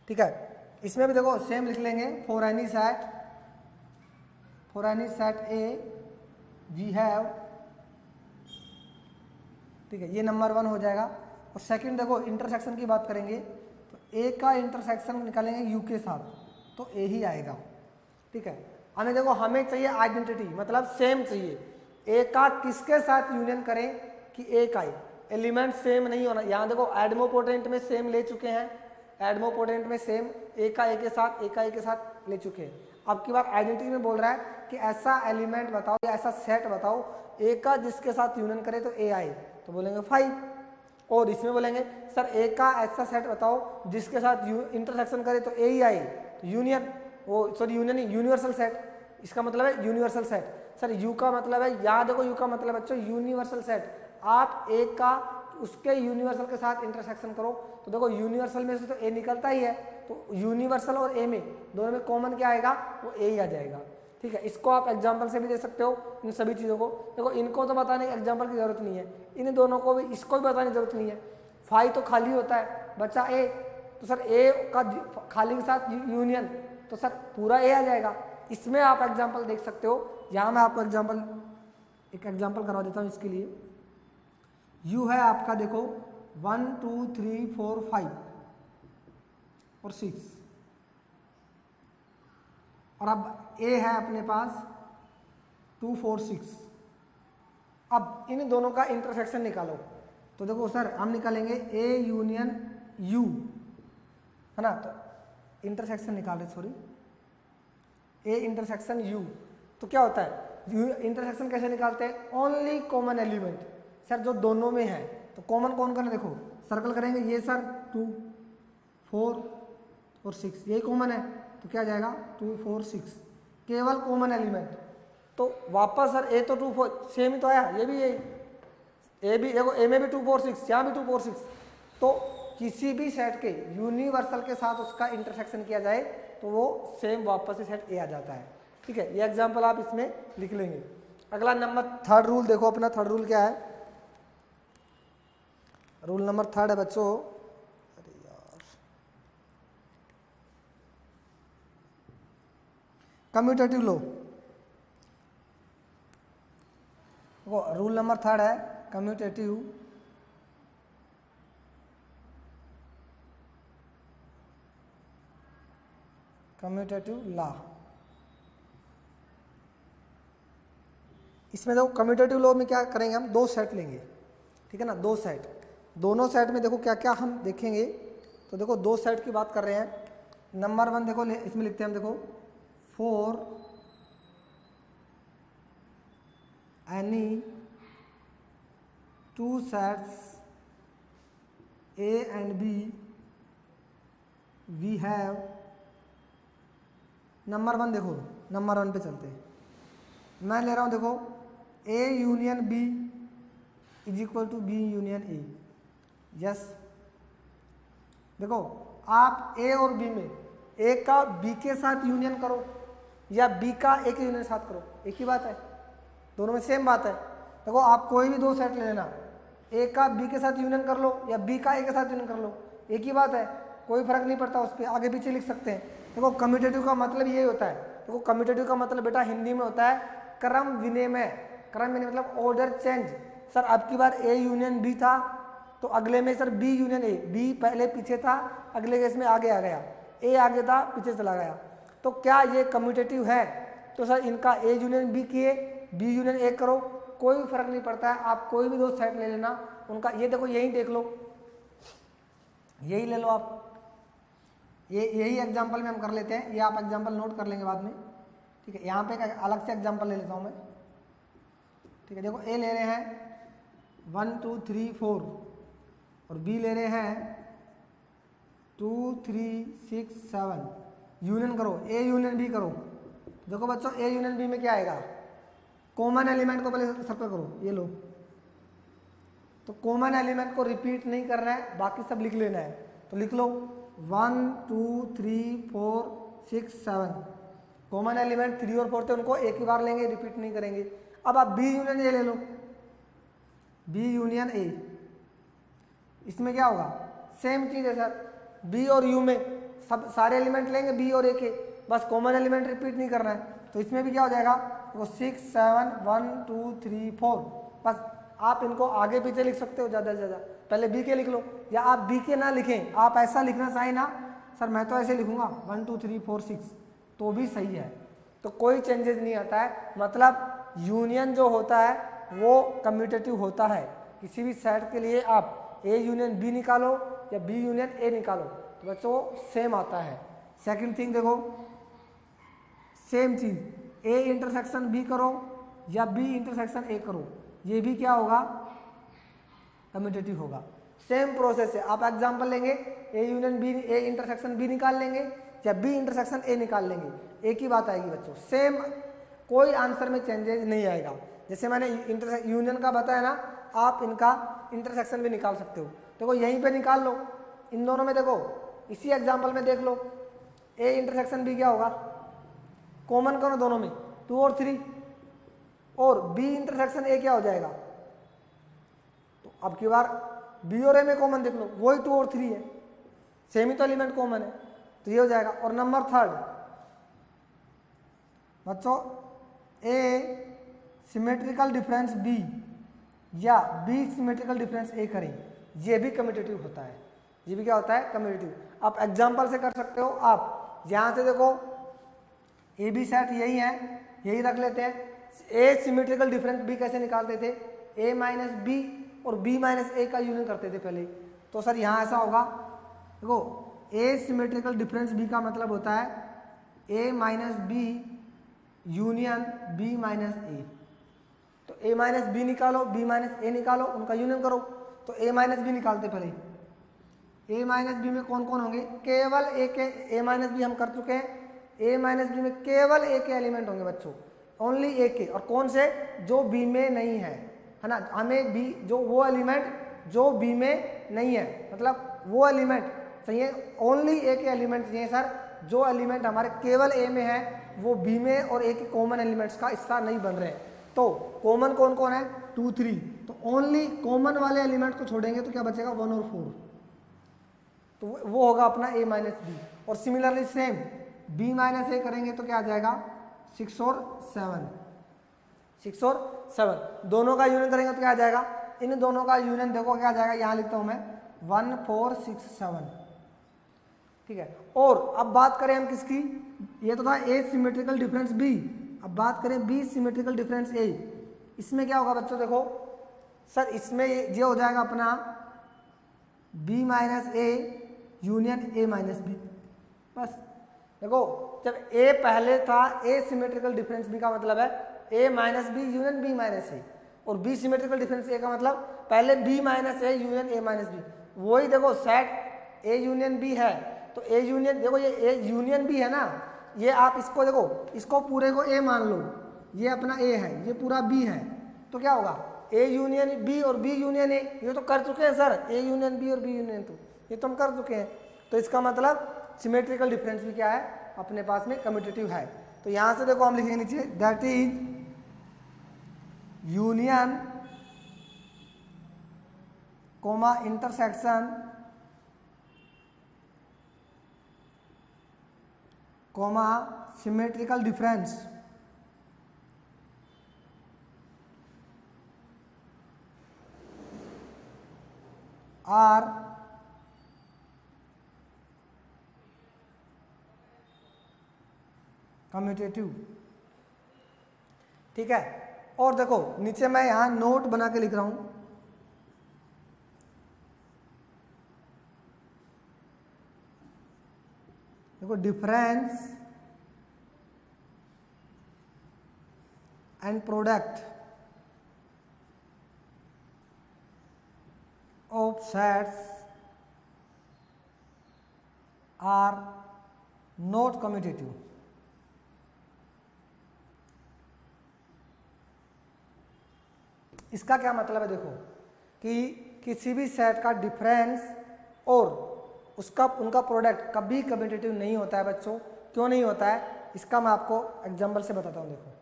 ठीक है। इसमें भी देखो सेम लिख लेंगे, for any set A V have, ठीक है, ये नंबर 1 हो जाएगा। और सेकंड देखो इंटरसेक्शन की बात करेंगे तो ए का इंटरसेक्शन निकालेंगे यू के साथ तो ए ही आएगा, ठीक है। हमें देखो हमें चाहिए आइडेंटिटी, मतलब सेम चाहिए, ए का किसके साथ यूनियन करें कि ए का एलिमेंट सेम नहीं होना। यहाँ देखो एडमोपोटेंट में सेम ले चुके हैं, एडमोपोटेंट में सेम ए का ए के साथ ले चुके हैं। अब की बार आइडेंटिटी में बोल रहा है कि ऐसा एलिमेंट बताओ या ऐसा सेट बताओ ए का जिसके साथ यूनियन करे तो ए आए, तो बोलेंगे 5। और इसमें बोलेंगे सर ए का ऐसा सेट बताओ जिसके साथ इंटरसेक्शन करे तो ए ही आए, तो यूनियन यूनिवर्सल सेट, इसका मतलब है यूनिवर्सल सेट। सर यू का मतलब है, यहाँ देखो यू का मतलब बच्चों यूनिवर्सल सेट, आप ए का उसके यूनिवर्सल के साथ इंटरसेक्शन करो तो देखो यूनिवर्सल में से तो ए निकलता ही है, तो यूनिवर्सल और ए में दोनों में कॉमन क्या आएगा, वो ए ही आ जाएगा। ठीक है, इसको आप एग्जाम्पल से भी दे सकते हो इन सभी चीज़ों को। देखो इनको तो बताने की एग्जाम्पल की जरूरत नहीं है, इन दोनों को भी, इसको भी बताने की जरूरत नहीं है। फाई तो खाली होता है, बच्चा ए, तो सर ए का खाली के साथ यूनियन, तो सर पूरा ए आ जाएगा। इसमें आप एग्जाम्पल देख सकते हो। यहाँ मैं आपको एक एग्जाम्पल करवा देता हूँ इसके लिए। यू है आपका, देखो 1 2 3 4 5 और 6, और अब ए है अपने पास 2 4 6। अब इन दोनों का इंटरसेक्शन निकालो, तो देखो सर हम निकालेंगे ए यूनियन यू, है ना, तो इंटरसेक्शन निकाल रहे, सॉरी, ए इंटरसेक्शन यू। तो क्या होता है, इंटरसेक्शन कैसे निकालते हैं, ओनली कॉमन एलिमेंट, सर जो दोनों में है, तो कॉमन कौन करना, देखो सर्कल करेंगे, ये सर 2 4 और 6 यही कॉमन है, तो क्या जाएगा 2 4 6, केवल कॉमन एलिमेंट। तो वापस सर ए तो 2 4 सेम ही तो आया, ये भी ए भी देखो, ए में भी 2 4 6, यहाँ भी 2 4 6। तो किसी भी सेट के यूनिवर्सल के साथ उसका इंटरसेक्शन किया जाए तो वो सेम वापस से सेट ए आ जाता है। ठीक है, ये एग्जाम्पल आप इसमें लिख लेंगे। अगला नंबर थर्ड रूल देखो, अपना थर्ड रूल क्या है, रूल नंबर थर्ड है बच्चों, अरे यार, कम्यूटेटिव लो। रूल नंबर थर्ड है कम्यूटेटिव लॉ। इसमें देखो कम्यूटेटिव लॉ में क्या करेंगे, हम 2 सेट लेंगे, ठीक है ना, 2 सेट, दोनों सेट में देखो क्या क्या हम देखेंगे। तो देखो 2 सेट की बात कर रहे हैं। नंबर 1 देखो, इसमें लिखते हैं हम, देखो for any 2 sets A and B we have, number 1 देखो, नंबर 1 पे चलते हैं, मैं ले रहा हूं देखो A union B is equal to B union A. Yes, देखो आप ए और बी में ए का बी के साथ यूनियन करो या बी का ए के यूनियन के साथ करो, एक ही बात है, दोनों में सेम बात है। देखो आप कोई भी 2 सेट ले लेना, ए का बी के साथ यूनियन कर लो या बी का ए के साथ यूनियन कर लो, एक ही बात है, कोई फर्क नहीं पड़ता, उस पर आगे पीछे लिख सकते हैं। देखो कम्यूटेटिव का मतलब यही होता है। देखो कम्यूटेटिव का मतलब बेटा हिंदी में होता है क्रम विनिमय। क्रम विनिमय मतलब ऑर्डर चेंज। सर अब की बार ए यूनियन बी था तो अगले में sir B union A, B पहले पीछे था, अगले केस में आगे आ गया, ए आगे था पीछे चला गया, तो क्या ये कम्यूटेटिव है? तो सर इनका ए यूनियन बी किए, बी यूनियन ए करो, कोई फर्क नहीं पड़ता है, आप कोई भी 2 सेट ले लेना उनका। ये देखो यही देख लो, यही ले लो आप, यही एग्जाम्पल में हम कर लेते हैं, ये आप एग्जाम्पल नोट कर लेंगे बाद में। ठीक है, यहाँ पे एक अलग से एग्जाम्पल ले लेता हूँ मैं। ठीक है, देखो ए ले रहे हैं 1 2 3 4 और बी ले रहे हैं 2 3 6 7, यूनियन करो, ए यूनियन बी करो। देखो बच्चों ए यूनियन बी में क्या आएगा, कॉमन एलिमेंट को पहले सर्कल करो, ये लो, तो कॉमन एलिमेंट को रिपीट नहीं करना है, बाकी सब लिख लेना है, तो लिख लो 1 2 3 4 6 7, कॉमन एलिमेंट 3 और 4 थे, उनको एक ही बार लेंगे, रिपीट नहीं करेंगे। अब आप बी यूनियन ए ले लो, बी यूनियन ए, इसमें क्या होगा, सेम चीज है सर, बी और यू में सब सारे एलिमेंट लेंगे बी और ए के, बस कॉमन एलिमेंट रिपीट नहीं करना है, तो इसमें भी क्या हो जाएगा, वो 6 7 1 2 3 4, बस आप इनको आगे पीछे लिख सकते हो ज़्यादा से ज़्यादा, पहले बी के लिख लो, या आप बी के ना लिखें, आप ऐसा लिखना चाहें ना, सर मैं तो ऐसे लिखूंगा 1 2 3 4 6, तो भी सही है, तो कोई चेंजेस नहीं आता है। मतलब यूनियन जो होता है वो कम्यूटेटिव होता है, किसी भी सेट के लिए आप ए यूनियन बी निकालो या बी यूनियन ए निकालो तो बच्चों सेम आता है। सेकंड थिंग देखो, सेम चीज, ए इंटरसेक्शन बी करो या बी इंटरसेक्शन ए करो, ये भी क्या होगा, कम्यूटेटिव होगा। सेम प्रोसेस है, आप एग्जांपल लेंगे A union B, A intersection B निकाल लेंगे या बी इंटरसेक्शन ए निकाल लेंगे, एक ही बात आएगी बच्चों, सेम, कोई आंसर में चेंजेस नहीं आएगा। जैसे मैंने यूनियन का बताया ना, आप इनका इंटरसेक्शन भी निकाल सकते हो। देखो यहीं पे निकाल लो, इन दोनों में देखो, इसी एग्जाम्पल में देख लो, ए इंटरसेक्शन बी क्या होगा, कॉमन करो दोनों में 2 और 3, और बी इंटरसेक्शन ए क्या हो जाएगा, तो अब की बार बी और ए में कॉमन देख लो, वही 2 और 3 है, सेम ही तो एलिमेंट कॉमन है, तो ये हो जाएगा। और नंबर 3 बच्चों, ए सिमेट्रिकल डिफरेंस बी या बी सिमेट्रिकल डिफरेंस ए करें, ये भी कम्यूटेटिव होता है, ये भी क्या होता है, कम्यूटेटिव। आप एग्जाम्पल से कर सकते हो। आप यहाँ से देखो ए बी सेट यही है, यही रख लेते हैं। ए सिमेट्रिकल डिफरेंस बी कैसे निकालते थे, ए माइनस बी और बी माइनस ए का यूनियन करते थे पहले। तो सर यहाँ ऐसा होगा, देखो ए सिमेट्रिकल डिफरेंस बी का मतलब होता है A minus B union B minus A. तो ए माइनस बी निकालो, बी माइनस ए निकालो, उनका यूनियन करो। तो ए माइनस बी निकालते पहले, ए माइनस बी में कौन कौन होंगे, केवल ए के, ए माइनस बी हम कर चुके हैं, ए माइनस बी में केवल ए के एलिमेंट होंगे बच्चों, ओनली ए के। और कौन से, जो बी में नहीं है ना, हमें बी जो वो एलिमेंट जो बी में नहीं है, मतलब वो एलिमेंट चाहिए, ओनली ए के एलिमेंट चाहिए सर। जो एलिमेंट हमारे केवल ए में है वो बी में और ए के कॉमन एलिमेंट्स का हिस्सा नहीं बन रहे हैं। तो कॉमन कौन कौन है, 2 3, तो ओनली कॉमन वाले एलिमेंट को छोड़ेंगे तो क्या बचेगा, 1 और 4, तो वो होगा अपना ए माइनस बी। और सिमिलरली सेम बी माइनस ए करेंगे तो क्या आ जाएगा, 6 और 7, 6 और 7 दोनों का यूनियन करेंगे तो क्या आ जाएगा, इन दोनों का यूनियन देखो क्या आ जाएगा, यहाँ लिखता हूँ मैं 1 4 6 7, ठीक है। और अब बात करें हम किसकी, ये तो था ए सिमेट्रिकल डिफरेंस बी, अब बात करें बी सिमेट्रिकल डिफरेंस ए। इसमें क्या होगा बच्चों, देखो सर इसमें ये हो जाएगा अपना B minus A union A minus B. बस देखो, जब ए पहले था, ए सिमेट्रिकल डिफरेंस बी का मतलब है A minus B union B minus A, और बी सिमेट्रिकल डिफरेंस ए का मतलब पहले B minus A union A minus B. वही देखो सेट ए यूनियन बी है, तो ए यूनियन, देखो ये ए यूनियन बी है ना, ये आप इसको देखो, इसको पूरे को ए मान लो, ये अपना ए है, ये पूरा बी है, तो क्या होगा ए यूनियन बी और बी यूनियन ए। ये तो कर चुके हैं सर, ए यूनियन बी और बी यूनियन, तो ये तो हम कर चुके हैं। तो इसका मतलब सिमेट्रिकल डिफरेंस भी क्या है, अपने पास में कम्यूटेटिव है। तो यहां से देखो हम लिखेंगे नीचे, that is union comma intersection comma symmetrical difference are commutative, ठीक है। और देखो नीचे मैं यहां नोट बना के लिख रहा हूं, देखो difference and product of sets are not commutative. इसका क्या मतलब है, देखो कि किसी भी सेट का डिफरेंस और उसका उनका प्रोडक्ट कभी कम्यूटेटिव नहीं होता है बच्चों। क्यों नहीं होता है, इसका मैं आपको एग्जांपल से बताता हूं। देखो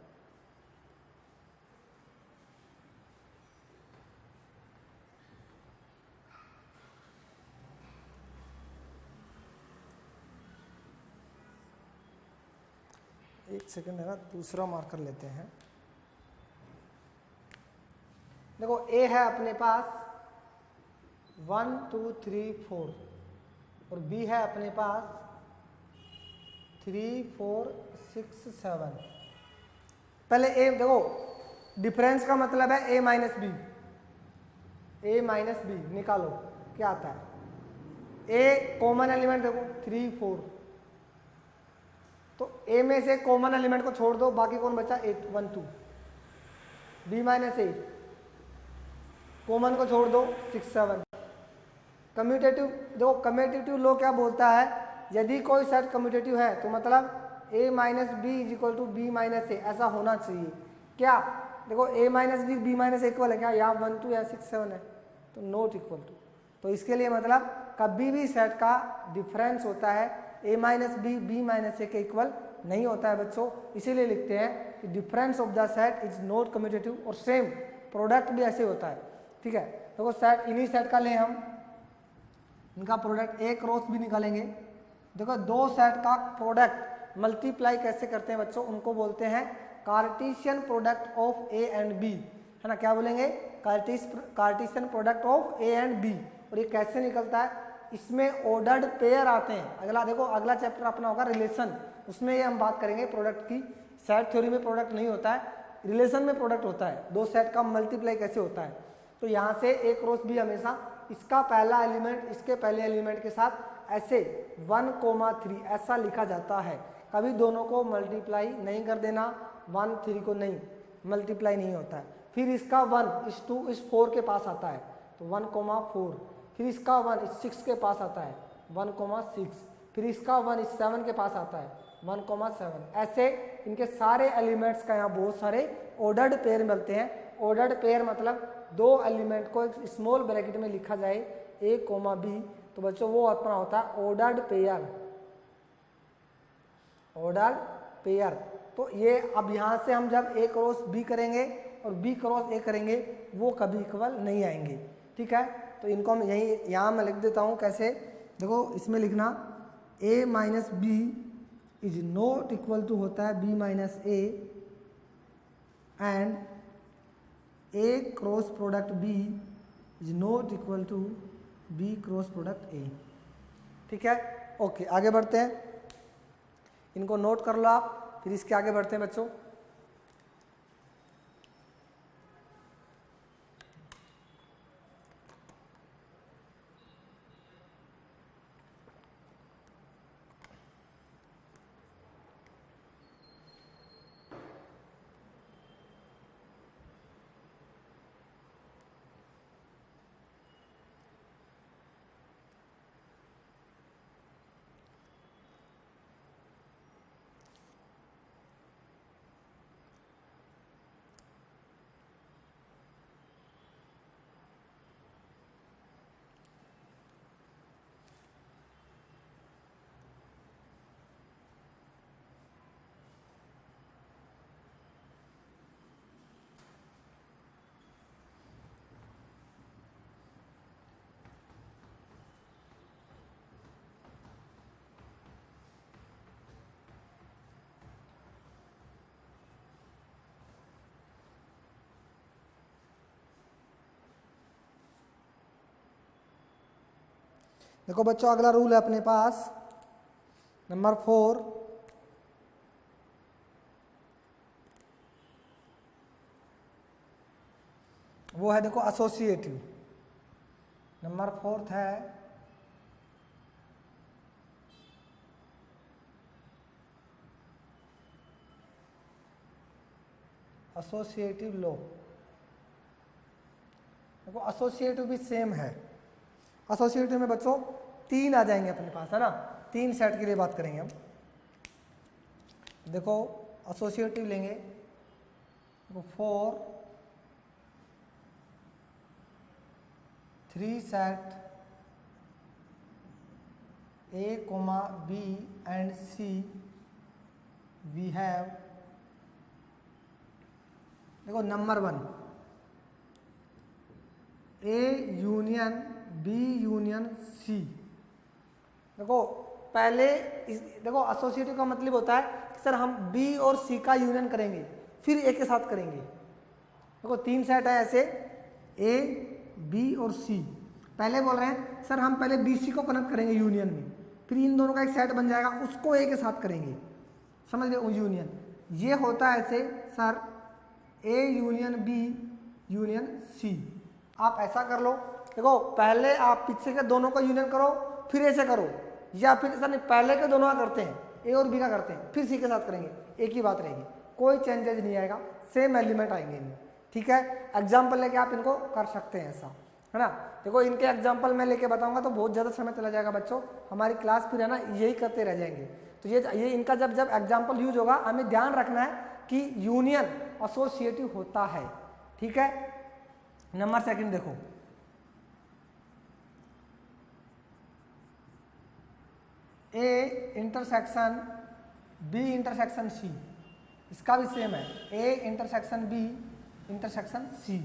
एक सेकंड है ना, दूसरा मार्कर लेते हैं। देखो ए है अपने पास 1 2 3 4 और बी है अपने पास 3 4 6 7। पहले ए देखो, डिफरेंस का मतलब है A minus B, A minus B निकालो क्या आता है। ए कॉमन एलिमेंट देखो 3 4, तो ए में से कॉमन एलिमेंट को छोड़ दो, बाकी कौन बचा 8 1 2। बी माइनस ए कॉमन को छोड़ दो 6 7। कम्यूटेटिव देखो, कम्यूटेटिव लॉ क्या बोलता है, यदि कोई सेट कम्यूटेटिव है तो मतलब A minus B is equal to B minus A, ऐसा होना चाहिए। क्या देखो a minus B B minus equal है क्या, यहाँ 1 2 या 6 7 है, तो नॉट इक्वल टू। तो इसके लिए मतलब कभी भी सेट का डिफरेंस होता है a minus B B minus A के इक्वल नहीं होता है बच्चों। इसीलिए लिखते हैं कि difference of the set is not commutative, और सेम प्रोडक्ट भी ऐसे होता है। ठीक है, देखो सेट इन्हीं सेट का ले हम इनका प्रोडक्ट ए क्रॉस भी निकालेंगे। देखो दो सेट का प्रोडक्ट मल्टीप्लाई कैसे करते हैं बच्चों, उनको बोलते हैं cartesian product of A and B, है ना। क्या बोलेंगे, cartesian product of A and B. और ये कैसे निकलता है, इसमें ऑर्डर्ड पेयर आते हैं। अगला देखो, अगला चैप्टर अपना होगा रिलेशन, उसमें ये हम बात करेंगे प्रोडक्ट की। सेट थ्योरी में प्रोडक्ट नहीं होता है, रिलेशन में प्रोडक्ट होता है, दो सेट का मल्टीप्लाई कैसे होता है। तो यहाँ से ए क्रॉस बी हमेशा इसका पहला एलिमेंट इसके पहले एलिमेंट के साथ ऐसे 1,3 ऐसा लिखा जाता है। कभी दोनों को मल्टीप्लाई नहीं कर देना, 1 3 को नहीं मल्टीप्लाई नहीं होता है। फिर इसका 1 इस 2 इस 4 के पास आता है, तो 1,4। फिर इसका 1 इस 6 के पास आता है, 1,6। फिर इसका 1 इस 7 के पास आता है, 1,7। ऐसे इनके सारे एलिमेंट्स का यहाँ बहुत सारे ऑर्डर्ड पेयर मिलते हैं। ऑर्डर्ड पेयर मतलब दो एलिमेंट को एक स्मॉल ब्रैकेट में लिखा जाए a, b, तो बच्चों वो अपना होता है ऑर्डर्ड पेयर, ऑर्डर्ड पेयर। तो ये अब यहाँ से हम जब a क्रॉस b करेंगे और b क्रॉस a करेंगे, वो कभी इक्वल नहीं आएंगे। ठीक है, तो इनको हम यहाँ मैं लिख देता हूँ कैसे। देखो इसमें लिखना a minus B is not equal to होता है b minus A, and a cross product b is not equal to b cross product a। ठीक है, ओके आगे बढ़ते हैं, इनको नोट कर लो आप, फिर इसके आगे बढ़ते हैं बच्चों। देखो बच्चों अगला रूल है अपने पास नंबर 4, वो है देखो एसोसिएटिव। नंबर 4 है एसोसिएटिव लॉ। देखो एसोसिएटिव भी सेम है। एसोसिएटिव में बच्चों 3 आ जाएंगे अपने पास, है ना। 3 सेट के लिए बात करेंगे हम। देखो एसोसिएटिव लेंगे, देखो 4 3 set A, B and C we have। देखो number 1 A union B union C। देखो पहले देखो एसोसिएटिव का मतलब होता है कि सर हम B और C का यूनियन करेंगे फिर A के साथ करेंगे। देखो 3 सेट है ऐसे A, B और C। पहले बोल रहे हैं सर हम पहले BC को कनेक्ट करेंगे यूनियन में, फिर इन दोनों का एक सेट बन जाएगा, उसको A के साथ करेंगे। समझ गए यूनियन। ये होता है ऐसे sir A union B union C। आप ऐसा कर लो, देखो पहले आप पीछे के दोनों का यूनियन करो फिर ऐसे करो, या फिर सर नहीं पहले के दोनों का करते हैं ए और बी का करते हैं फिर सी के साथ करेंगे, एक ही बात रहेगी, कोई चेंजेज नहीं आएगा, सेम एलिमेंट आएंगे इनमें। ठीक है, एग्जाम्पल लेके आप इनको कर सकते हैं ऐसा, है ना। देखो इनके एग्जाम्पल मैं लेके बताऊंगा तो बहुत ज़्यादा समय चला जाएगा बच्चों, हमारी क्लास फिर है ना यही करते रह जाएंगे। तो ये इनका जब एग्जाम्पल यूज होगा हमें ध्यान रखना है कि यूनियन एसोसिएटिव होता है। ठीक है, नंबर सेकंड देखो, A intersection B intersection C, इसका भी सेम है, A intersection B intersection C.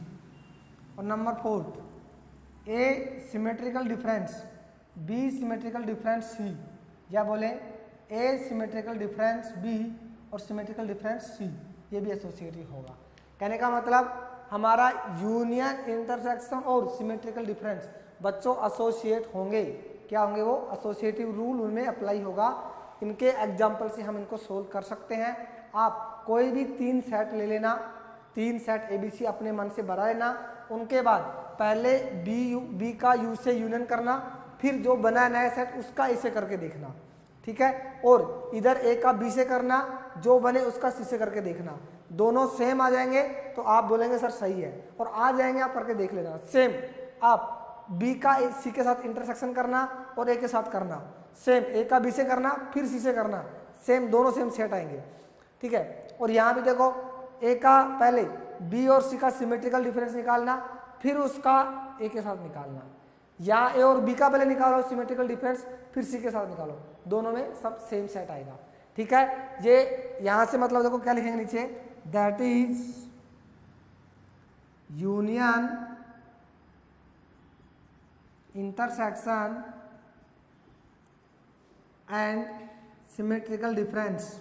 और number fourth, A symmetrical difference B symmetrical difference C, या बोले ए सिमेट्रिकल डिफरेंस बी और सिमेट्रिकल डिफरेंस सी, ये भी एसोसिएटिव होगा। कहने का मतलब हमारा यूनियन, इंटरसेक्शन और सिमेट्रिकल डिफरेंस बच्चों एसोसिएट होंगे। क्या होंगे वो? एसोसिएटिव रूल उनमें अप्लाई होगा। इनके एग्जाम्पल से हम इनको सोल्व कर सकते हैं। आप कोई भी 3 सेट ले लेना, 3 सेट एबीसी अपने मन से बना लेना, उनके बाद पहले बी का यू से यूनियन करना, फिर जो बना नया सेट उसका ए से करके देखना। ठीक है, और इधर ए का बी से करना, जो बने उसका सी से करके देखना। दोनों सेम आ जाएंगे तो आप बोलेंगे सर सही है, और आ जाएंगे आप करके देख लेना। सेम आप बी का सी के साथ इंटरसेक्शन करना और ए के साथ करना, सेम ए का बी से करना फिर सी से करना, सेम दोनों सेम सेट आएंगे। ठीक है, और यहाँ भी देखो ए का पहले बी और सी का सिमेट्रिकल डिफरेंस निकालना, फिर उसका ए के साथ निकालना, या ए और बी का पहले निकालो सिमेट्रिकल डिफरेंस, फिर सी के साथ निकालो, दोनों में सब सेम सेट आएगा। ठीक है, ये यहां से मतलब देखो क्या लिखेंगे नीचे, that is union, intersection and symmetrical difference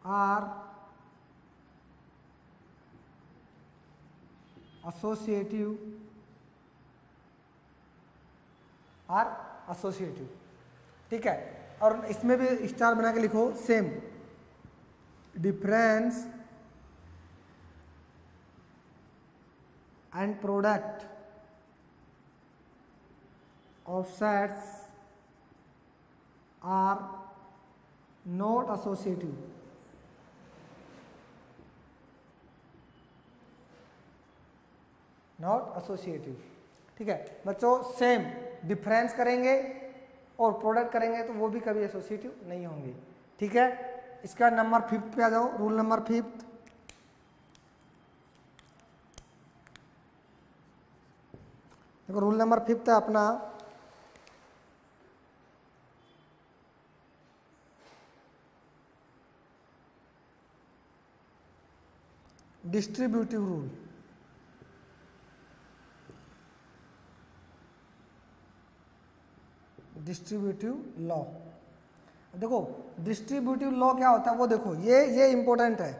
are associative, ठीक है। और इसमें भी स्टार बना के लिखो, same difference and product of sets are not associative. Not associative. ठीक है बच्चों, सेम डिफरेंस करेंगे और प्रोडक्ट करेंगे तो वो भी कभी एसोसिएटिव नहीं होंगे। ठीक है, इसका नंबर 5 पे आ जाओ, रूल नंबर 5। देखो रूल नंबर 5 है अपना, डिस्ट्रीब्यूटिव रूल। Distributive law. देखो डिस्ट्रीब्यूटिव लॉ क्या होता है वो देखो, ये इंपॉर्टेंट है।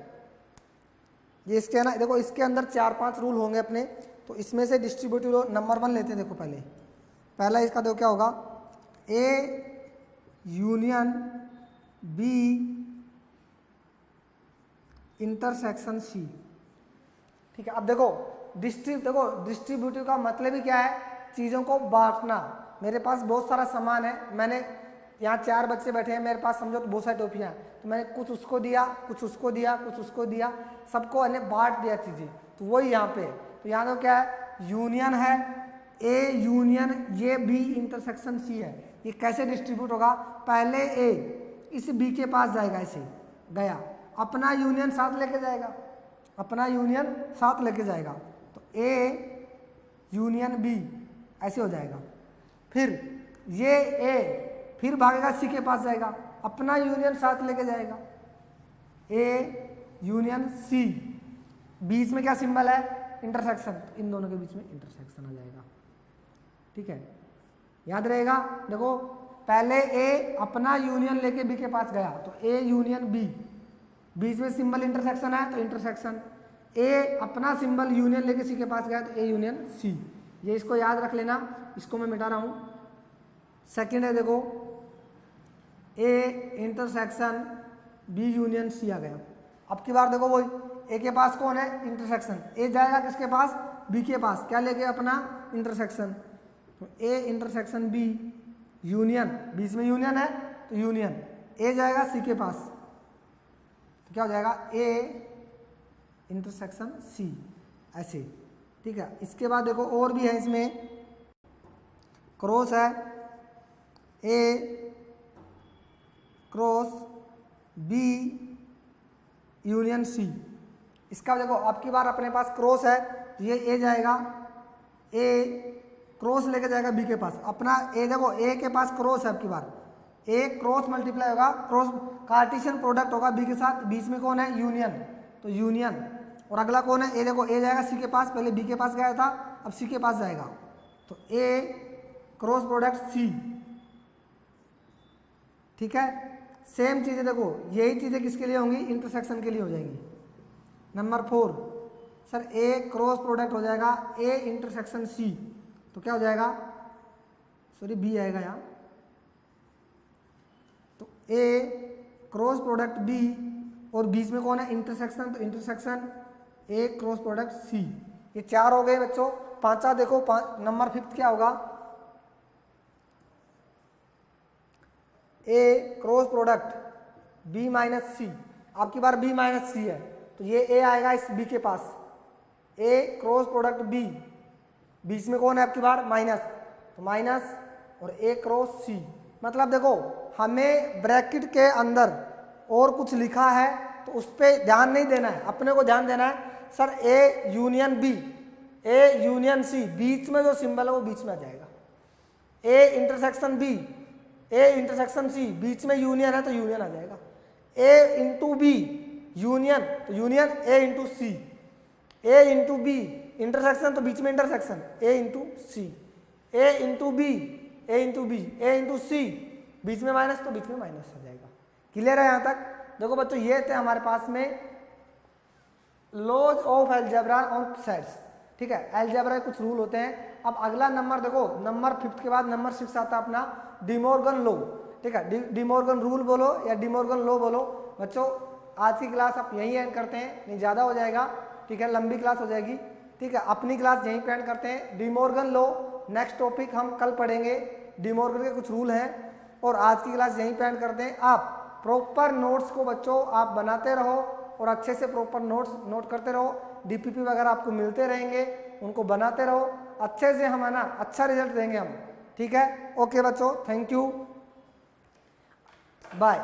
ये इसके ना देखो, इसके अंदर 4-5 रूल होंगे अपने, तो इसमें से डिस्ट्रीब्यूटिव लॉ नंबर 1 लेते हैं। देखो पहला इसका देखो क्या होगा, A union B intersection C. ठीक है, अब देखो डिस्ट्रीब्यूटिव का मतलब ही क्या है, चीज़ों को बांटना। मेरे पास बहुत सारा सामान है, मैंने यहाँ 4 बच्चे बैठे हैं मेरे पास, समझो तो बहुत सारी टोपियाँ हैं, तो मैंने कुछ उसको दिया, कुछ उसको दिया, कुछ उसको दिया, सबको मैंने बांट दिया चीज़ें। तो वही यहाँ पे, तो यहाँ तो क्या है, यूनियन है, ए यूनियन ये बी इंटरसेक्शन सी है। ये कैसे डिस्ट्रीब्यूट होगा, पहले ए इस बी के पास जाएगा, ऐसे गया, अपना यूनियन साथ लेके जाएगा, अपना यूनियन साथ लेके जाएगा, तो ए यूनियन बी ऐसे हो जाएगा। फिर ये ए फिर भागेगा सी के पास जाएगा, अपना यूनियन साथ लेके जाएगा, ए यूनियन सी। बीच में क्या सिंबल है, इंटरसेक्शन, इन दोनों के बीच में इंटरसेक्शन आ जाएगा। ठीक है, याद रहेगा। देखो पहले ए अपना यूनियन लेके बी के पास गया, तो ए यूनियन बी, बीच में सिंबल इंटरसेक्शन है तो इंटरसेक्शन। ए अपना सिंबल यूनियन लेके सी के पास गया तो ए यूनियन सी। ये इसको याद रख लेना, इसको मैं मिटा रहा हूँ। सेकंड है देखो, A intersection B union C आ गया। अब की बार देखो वही, ए के पास कौन है, इंटरसेक्शन, ए जाएगा किसके पास, बी के पास, क्या लेके, अपना इंटरसेक्शन, तो ए इंटरसेक्शन बी यूनियन, बीच में यूनियन है तो यूनियन, ए जाएगा सी के पास, तो क्या हो जाएगा, ए इंटरसेक्शन सी, ऐसे। ठीक है, इसके बाद देखो और भी है इसमें, क्रॉस है, ए क्रॉस बी यूनियन सी। इसका देखो आपकी बार अपने पास क्रॉस है तो ये ए जाएगा, ए क्रॉस लेके जाएगा बी के पास। अपना ए देखो ए के पास क्रॉस है, आपकी बार ए क्रॉस मल्टीप्लाई होगा, क्रॉस कार्टेशियन प्रोडक्ट होगा बी के साथ, बीच में कौन है यूनियन, तो यूनियन। और अगला कौन है ए, देखो ए जाएगा सी के पास, पहले बी के पास गया था अब सी के पास जाएगा, तो ए क्रॉस प्रोडक्ट सी। ठीक है, सेम चीजें देखो यही चीजें किसके लिए होंगी, इंटरसेक्शन के लिए हो जाएंगी। नंबर 4 सर ए क्रॉस प्रोडक्ट हो जाएगा ए इंटरसेक्शन सी, तो क्या हो जाएगा, सॉरी बी आएगा यहाँ, तो ए क्रॉस प्रोडक्ट बी और बीच में कौन है इंटरसेक्शन, तो intersection A cross product C. ये 4 हो गए बच्चों। पांचवा देखो नंबर 5 क्या होगा, ए क्रॉस प्रोडक्ट बी माइनस सी। आपकी बार बी माइनस सी है तो ये ए आएगा इस बी के पास, ए क्रॉस प्रोडक्ट बी, बीच में कौन है आपकी बार माइनस, तो माइनस और ए क्रॉस सी। मतलब देखो हमें ब्रैकेट के अंदर और कुछ लिखा है तो उस पर ध्यान नहीं देना है, अपने को ध्यान देना है sir A union B, A union C, बीच में जो सिंबल है वो बीच में आ जाएगा। A intersection B, A intersection C, बीच में यूनियन है तो यूनियन आ जाएगा। ए इंटू बी यूनियन, तो union A into C, A into B intersection, तो बीच में intersection A into C, A into B, A into B, A into C, बीच में माइनस तो बीच में माइनस आ जाएगा। क्लियर है यहाँ तक? देखो बच्चों ये थे हमारे पास में laws of algebra on sets. ठीक है, अलजेब्रा के कुछ रूल होते हैं। अब अगला नंबर देखो, नंबर 5 के बाद नंबर 6 आता है अपना डिमॉर्गन लॉ। ठीक है, डिमॉर्गन रूल बोलो या डिमॉर्गन लॉ बोलो। बच्चों आज की क्लास आप यहीं एंड करते हैं, नहीं ज़्यादा हो जाएगा। ठीक है, लंबी क्लास हो जाएगी। ठीक है, अपनी क्लास यहीं पे एंड करते हैं। डिमॉर्गन लॉ नेक्स्ट टॉपिक हम कल पढ़ेंगे, डिमॉर्गन के कुछ रूल हैं। और आज की क्लास यहीं पे एंड करते हैं। आप प्रॉपर नोट्स को बच्चों आप बनाते रहो और अच्छे से प्रॉपर नोट्स नोट करते रहो। डीपीपी वगैरह आपको मिलते रहेंगे, उनको बनाते रहो अच्छे से, हम है ना अच्छा रिजल्ट देंगे हम। ठीक है, ओके बच्चों, थैंक यू, बाय।